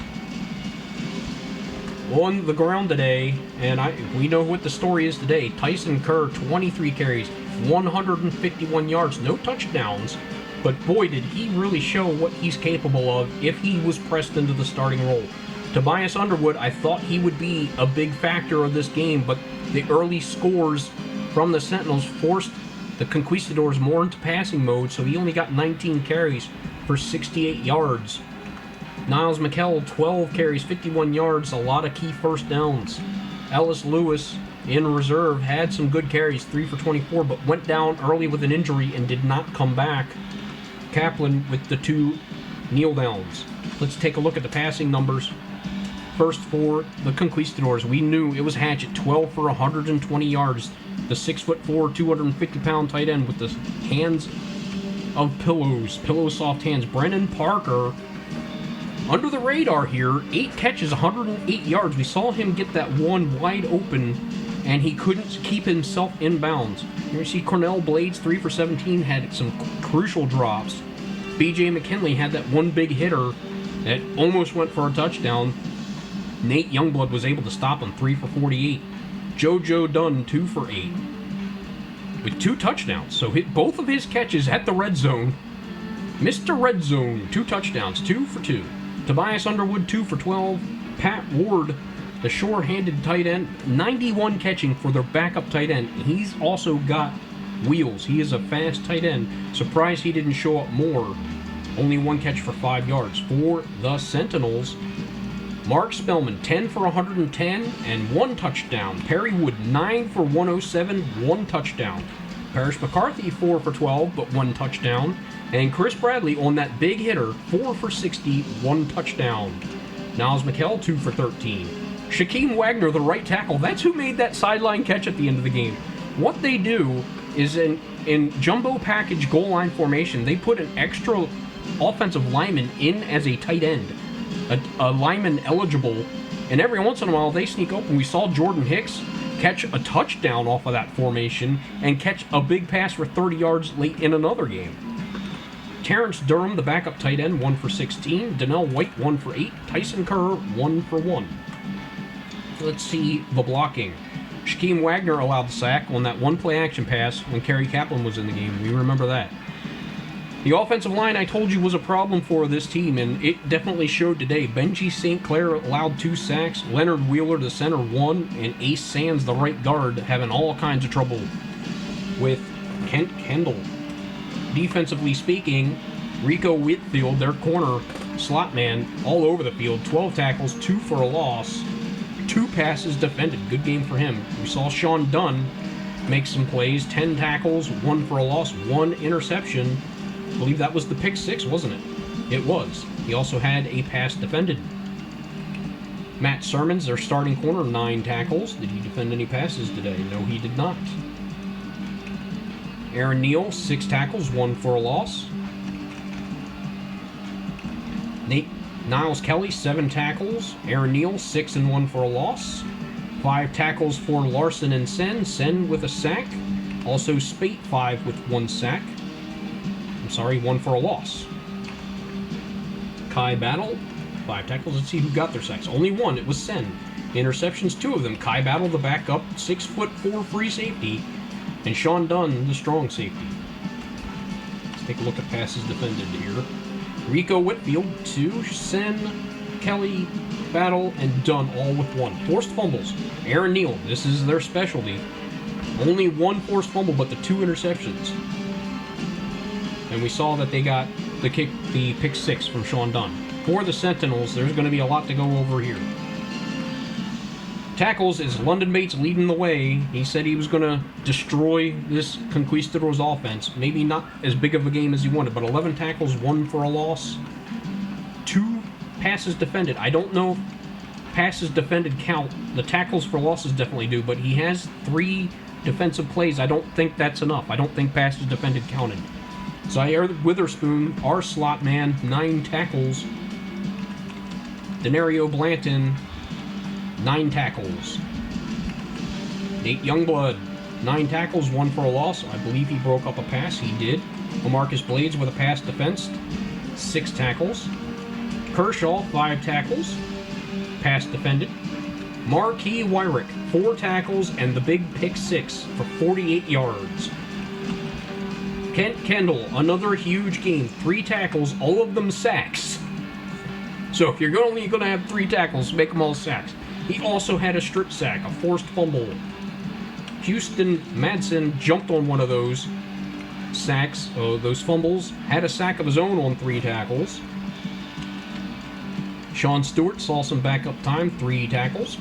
On the ground today, and we know what the story is today. Tyson Kerr, 23 carries, 151 yards, no touchdowns, but boy, did he really show what he's capable of if he was pressed into the starting role. Tobias Underwood, I thought he would be a big factor of this game, but the early scores from the Sentinels forced the Conquistadors more into passing mode, so he only got 19 carries for 68 yards. Niles McKell, 12 carries, 51 yards, a lot of key first downs. Ellis Lewis, in reserve, had some good carries, 3 for 24, but went down early with an injury and did not come back. Kaplan with the 2 kneel downs. Let's take a look at the passing numbers. First for the Conquistadors, we knew it was Hatchet, 12 for 120 yards. The 6'4", 250-pound tight end with the hands of pillow soft hands. Brennan Parker, under the radar here, 8 catches, 108 yards. We saw him get that one wide open, and he couldn't keep himself in bounds. Here you see Cornell Blades, 3 for 17, had some crucial drops. B.J. McKinley had that one big hitter that almost went for a touchdown. Nate Youngblood was able to stop him, 3 for 48. JoJo Dunn, 2 for 8, with 2 touchdowns. So hit both of his catches at the red zone. Mr. Red Zone, 2 touchdowns, 2 for 2. Tobias Underwood, 2 for 12. Pat Ward, the short-handed tight end, 91 catching for their backup tight end. He's also got wheels. He is a fast tight end. Surprised he didn't show up more. Only 1 catch for 5 yards. For the Sentinels, Mark Spellman, 10 for 110 and 1 touchdown. Perry Wood, 9 for 107, 1 touchdown. Parrish McCarthy, 4 for 12, but 1 touchdown. And Chris Bradley on that big hitter, 4 for 60, 1 touchdown. Niles McKell, 2 for 13. Shaquem Wagner, the right tackle, that's who made that sideline catch at the end of the game. What they do is in jumbo package goal line formation, they put an extra offensive lineman in as a tight end, a lineman eligible, and every once in a while they sneak open. We saw Jordan Hicks catch a touchdown off of that formation and catch a big pass for 30 yards late in another game. Terrence Durham, the backup tight end, 1 for 16. Donnell White, 1 for 8. Tyson Kerr, 1 for 1. Let's see the blocking. Shaquem Wagner allowed the sack on that one play action pass when Kerry Kaplan was in the game. We remember that. The offensive line, I told you, was a problem for this team, and it definitely showed today. Benji St. Clair allowed 2 sacks. Leonard Wheeler, the center, 1. And Ace Sands, the right guard, having all kinds of trouble with Kendall. Defensively speaking, Rico Whitfield, their corner slot man, all over the field. 12 tackles, 2 for a loss. 2 passes defended. Good game for him. We saw Sean Dunn make some plays. 10 tackles, 1 for a loss, 1 interception. I believe that was the pick 6, wasn't it? It was. He also had a pass defended. Matt Sermons, their starting corner, 9 tackles. Did he defend any passes today? No, he did not. Aaron Neal, 6 tackles, 1 for a loss. Niles Kelly, 7 tackles. Aaron Neal, 6 and 1 for a loss. 5 tackles for Larson and Sen. Sen with a sack. Also Spate, 5 with 1 sack. 1 for a loss. Kai Battle, 5 tackles. Let's see who got their sacks. Only 1. It was Sen. Interceptions, 2 of them. Kai Battle, the backup, 6'4" free safety. And Sean Dunn, the strong safety. Let's take a look at passes defended here. Rico Whitfield, 2. Sen, Kelly, Battle, and Dunn, all with 1. Forced fumbles. Aaron Neal, this is their specialty. Only 1 forced fumble, but the 2 interceptions. And we saw that they got the pick 6 from Sean Dunn. For the Sentinels, there's going to be a lot to go over here. Tackles is London Bates leading the way. He said he was going to destroy this Conquistadors offense. Maybe not as big of a game as he wanted, but 11 tackles, 1 for a loss. 2 passes defended. I don't know if passes defended count. The tackles for losses definitely do, but he has 3 defensive plays. I don't think that's enough. I don't think passes defended counted. Zaire Witherspoon, our slot man, 9 tackles. Denario Blanton, 9 tackles. Nate Youngblood, 9 tackles, 1 for a loss. I believe he broke up a pass. He did. Lamarcus Blades with a pass defense, 6 tackles. Kershaw, 5 tackles, pass defended. Marquis Wyrick, 4 tackles and the big pick 6 for 48 yards. Kent Kendall, another huge game, 3 tackles, all of them sacks. So if you're only going to have 3 tackles, make them all sacks. He also had a strip sack, a forced fumble. Houston Madsen jumped on one of those sacks, those fumbles, had a sack of his own on 3 tackles. Sean Stewart saw some backup time, 3 tackles.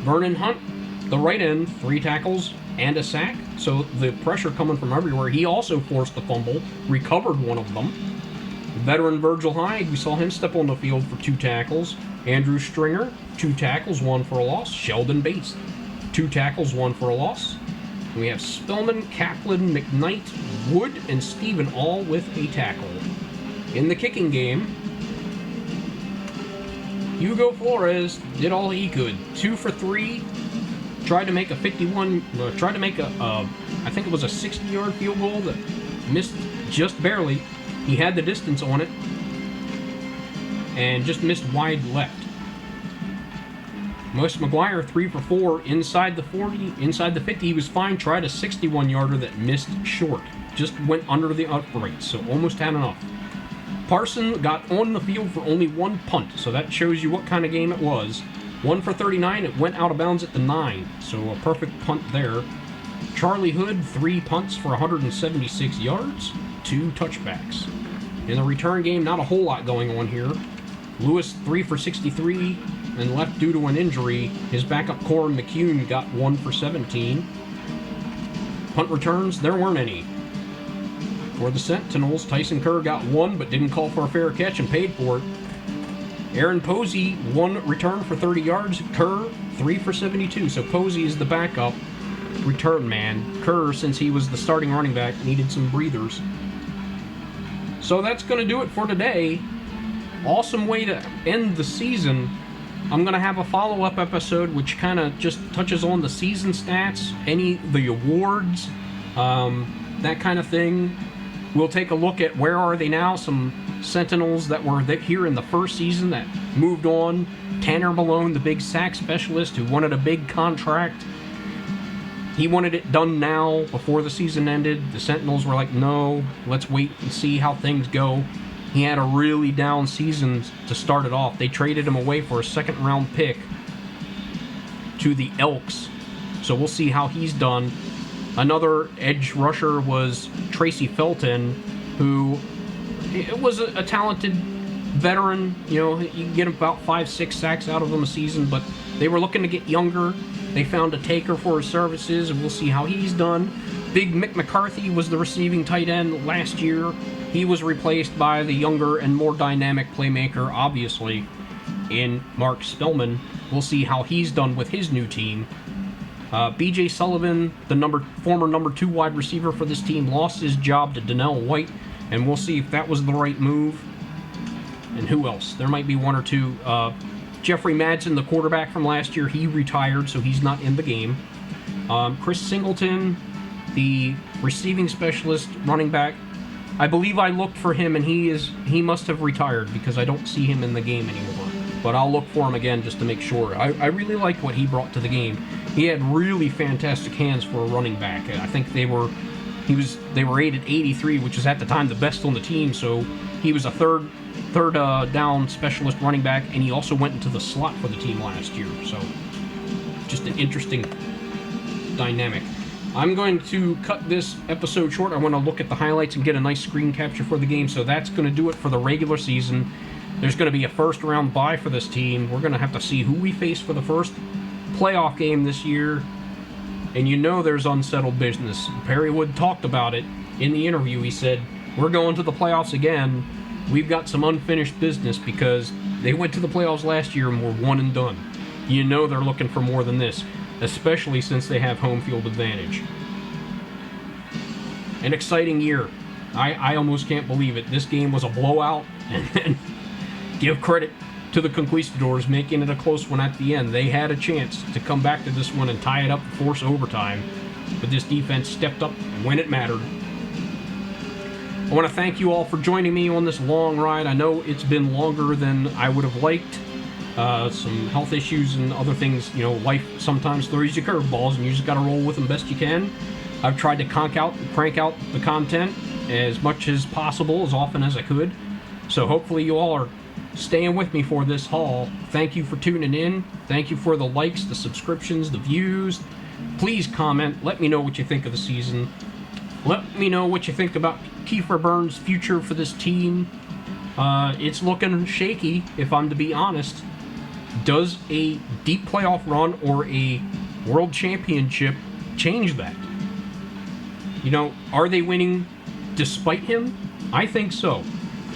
Vernon Hunt, the right end, 3 tackles and a sack. So the pressure coming from everywhere. He also forced the fumble, recovered one of them. Veteran Virgil Hyde, we saw him step on the field for 2 tackles. Andrew Stringer, 2 tackles, 1 for a loss. Sheldon Bates, 2 tackles, 1 for a loss. And we have Spellman, Kaplan, McKnight, Wood, and Steven all with a tackle. In the kicking game, Hugo Flores did all he could. 2 for 3. Tried to make a 51, tried to make I think it was a 60-yard field goal that missed just barely. He had the distance on it and just missed wide left. Wes McGuire, 3 for 4 inside the 40, inside the 50. He was fine. Tried a 61-yarder that missed short. Just went under the uprights, so almost had enough. Parson got on the field for only 1 punt, so that shows you what kind of game it was. 1 for 39, it went out of bounds at the 9, so a perfect punt there. Charlie Hood, 3 punts for 176 yards, 2 touchbacks. In the return game, not a whole lot going on here. Lewis, 3 for 63, and left due to an injury. His backup Corin McCune got 1 for 17. Punt returns, there weren't any. For the Sentinels, Tyson Kerr got 1, but didn't call for a fair catch and paid for it. Aaron Posey, 1 return for 30 yards. Kerr, 3 for 72. So Posey is the backup. return man. Kerr, since he was the starting running back, needed some breathers. So that's going to do it for today. Awesome way to end the season. I'm going to have a follow-up episode which kind of just touches on the season stats, the awards, that kind of thing. We'll take a look at where are they now, some Sentinels that were here in the first season that moved on. Tanner Malone, the big sack specialist who wanted a big contract. He wanted it done now, before the season ended. The Sentinels were like, no, let's wait and see how things go. He had a really down season to start it off. They traded him away for a second-round pick to the Elks. So we'll see how he's done. Another edge rusher was Tracy Felton, who was a talented veteran. You know, you can get about 5-6 sacks out of him a season, but they were looking to get younger. They found a taker for his services, and we'll see how he's done. Big Mick McCarthy was the receiving tight end last year. He was replaced by the younger and more dynamic playmaker, obviously, in Mark Spellman. We'll see how he's done with his new team. B.J. Sullivan, the former number 2 wide receiver for this team, lost his job to Donnell White, and we'll see if that was the right move. And who else? There might be one or two. Jeffrey Madsen, the quarterback from last year, he retired, so he's not in the game. Chris Singleton, the receiving specialist, running back, I believe I looked for him, and he must have retired because I don't see him in the game anymore. But I'll look for him again just to make sure. I really liked what he brought to the game. He had really fantastic hands for a running back. I think they were rated 83, which was at the time the best on the team. So he was a third down specialist running back, and he also went into the slot for the team last year. So just an interesting dynamic. I'm going to cut this episode short. I want to look at the highlights and get a nice screen capture for the game. So that's going to do it for the regular season. There's going to be a first-round bye for this team. We're going to have to see who we face for the first playoff game this year. And you know there's unsettled business. Perry Wood talked about it in the interview. He said, we're going to the playoffs again. We've got some unfinished business because they went to the playoffs last year and were one and done. You know they're looking for more than this, especially since they have home field advantage. An exciting year. I almost can't believe it. This game was a blowout, and then give credit to the Conquistadors making it a close one at the end. They had a chance to come back to this one and tie it up and force overtime, but this defense stepped up when it mattered. I want to thank you all for joining me on this long ride. I know it's been longer than I would have liked. Some health issues and other things. You know, life sometimes throws you curveballs, and you just got to roll with them best you can. I've tried to crank out the content as much as possible, as often as I could. So hopefully you all are staying with me for this haul. Thank you for tuning in. Thank you for the likes, the subscriptions, the views. Please comment. Let me know what you think of the season. Let me know what you think about Kiefer Burns' future for this team. It's looking shaky, if I'm to be honest. Does a deep playoff run or a world championship change that? You know, are they winning despite him? I think so.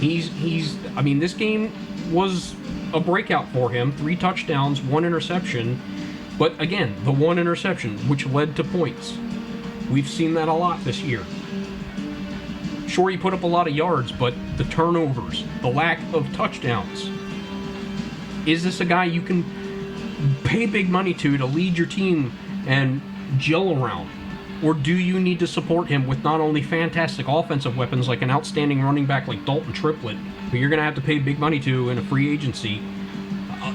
I mean, this game was a breakout for him. 3 touchdowns, 1 interception. But again, the 1 interception, which led to points. We've seen that a lot this year. Sure, he put up a lot of yards, but the turnovers, the lack of touchdowns. Is this a guy you can pay big money to lead your team and gel around? Or do you need to support him with not only fantastic offensive weapons like an outstanding running back like Dalton Triplett, who you're going to have to pay big money to in a free agency,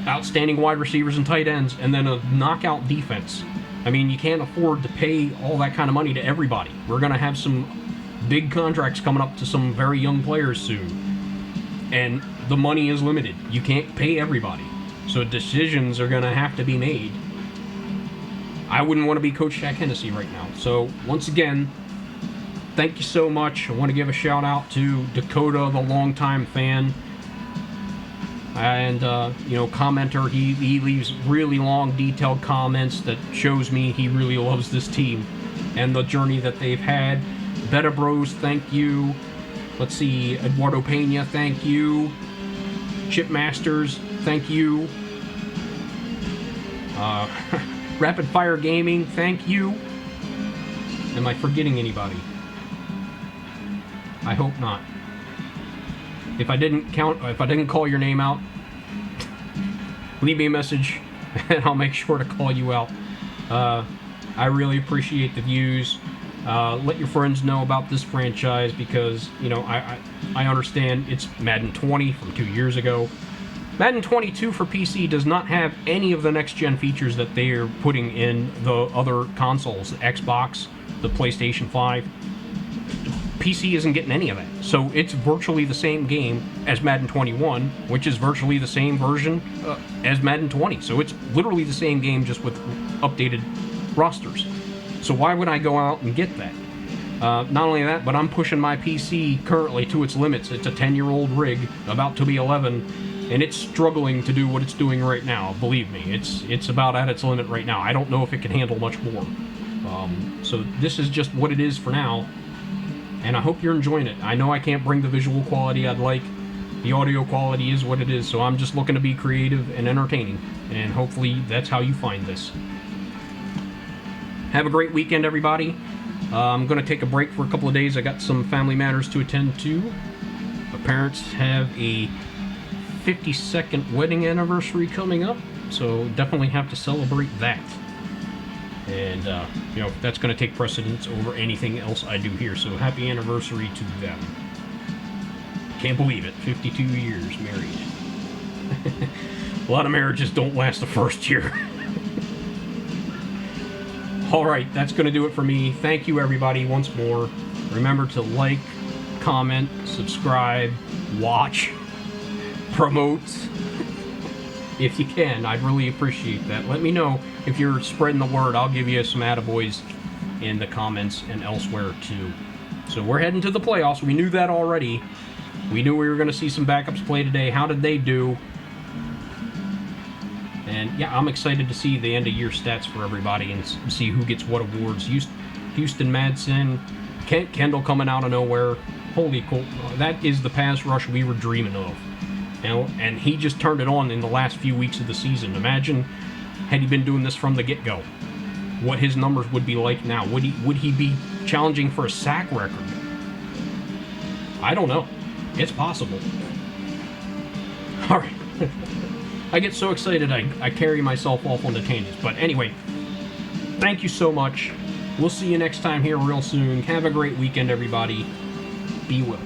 outstanding wide receivers and tight ends, and then a knockout defense? I mean, you can't afford to pay all that kind of money to everybody. We're going to have some big contracts coming up to some very young players soon. And the money is limited. You can't pay everybody. So decisions are going to have to be made. I wouldn't want to be Coach Jack Hennessy right now. So, once again, thank you so much. I want to give a shout out to Dakota, the longtime fan. And, commenter. He leaves really long, detailed comments that shows me he really loves this team and the journey that they've had. Beta Bros, thank you. Let's see, Eduardo Pena, thank you. Chip Masters, thank you. Rapid Fire Gaming, thank you. Am I forgetting anybody? I hope not. If I didn't call your name out, leave me a message and I'll make sure to call you out. I really appreciate the views. Let your friends know about this franchise because, you know, I understand it's Madden 20 from 2 years ago. Madden 22 for PC does not have any of the next-gen features that they are putting in the other consoles, the Xbox, the PlayStation 5. PC isn't getting any of that. So it's virtually the same game as Madden 21, which is virtually the same version as Madden 20. So it's literally the same game, just with updated rosters. So why would I go out and get that? Not only that, but I'm pushing my PC currently to its limits. It's a 10-year-old rig, about to be 11, and it's struggling to do what it's doing right now. Believe me, it's about at its limit right now. I don't know if it can handle much more. So this is just what it is for now. And I hope you're enjoying it. I know I can't bring the visual quality I'd like. The audio quality is what it is, so I'm just looking to be creative and entertaining. And hopefully that's how you find this. Have a great weekend, everybody. I'm going to take a break for a couple of days. I got some family matters to attend to. My parents have a 52nd wedding anniversary coming up, so definitely have to celebrate that. And, you know, that's going to take precedence over anything else I do here. So happy anniversary to them. Can't believe it. 52 years married. A lot of marriages don't last the first year. Alright, that's going to do it for me. Thank you, everybody, once more. Remember to like, comment, subscribe, watch, promote. If you can, I'd really appreciate that. Let me know if you're spreading the word. I'll give you some attaboys in the comments and elsewhere too. So we're heading to the playoffs. We knew that already. We knew we were going to see some backups play today. How did they do? And yeah, I'm excited to see the end of year stats for everybody and see who gets what awards. Houston Madsen, Kendall coming out of nowhere. Holy cool. That is the pass rush we were dreaming of. And he just turned it on in the last few weeks of the season. Imagine had he been doing this from the get-go, what his numbers would be like now. Would he be challenging for a sack record? I don't know. It's possible. All right. I get so excited I carry myself off on the tangents. But anyway, thank you so much. We'll see you next time here real soon. Have a great weekend, everybody. Be well.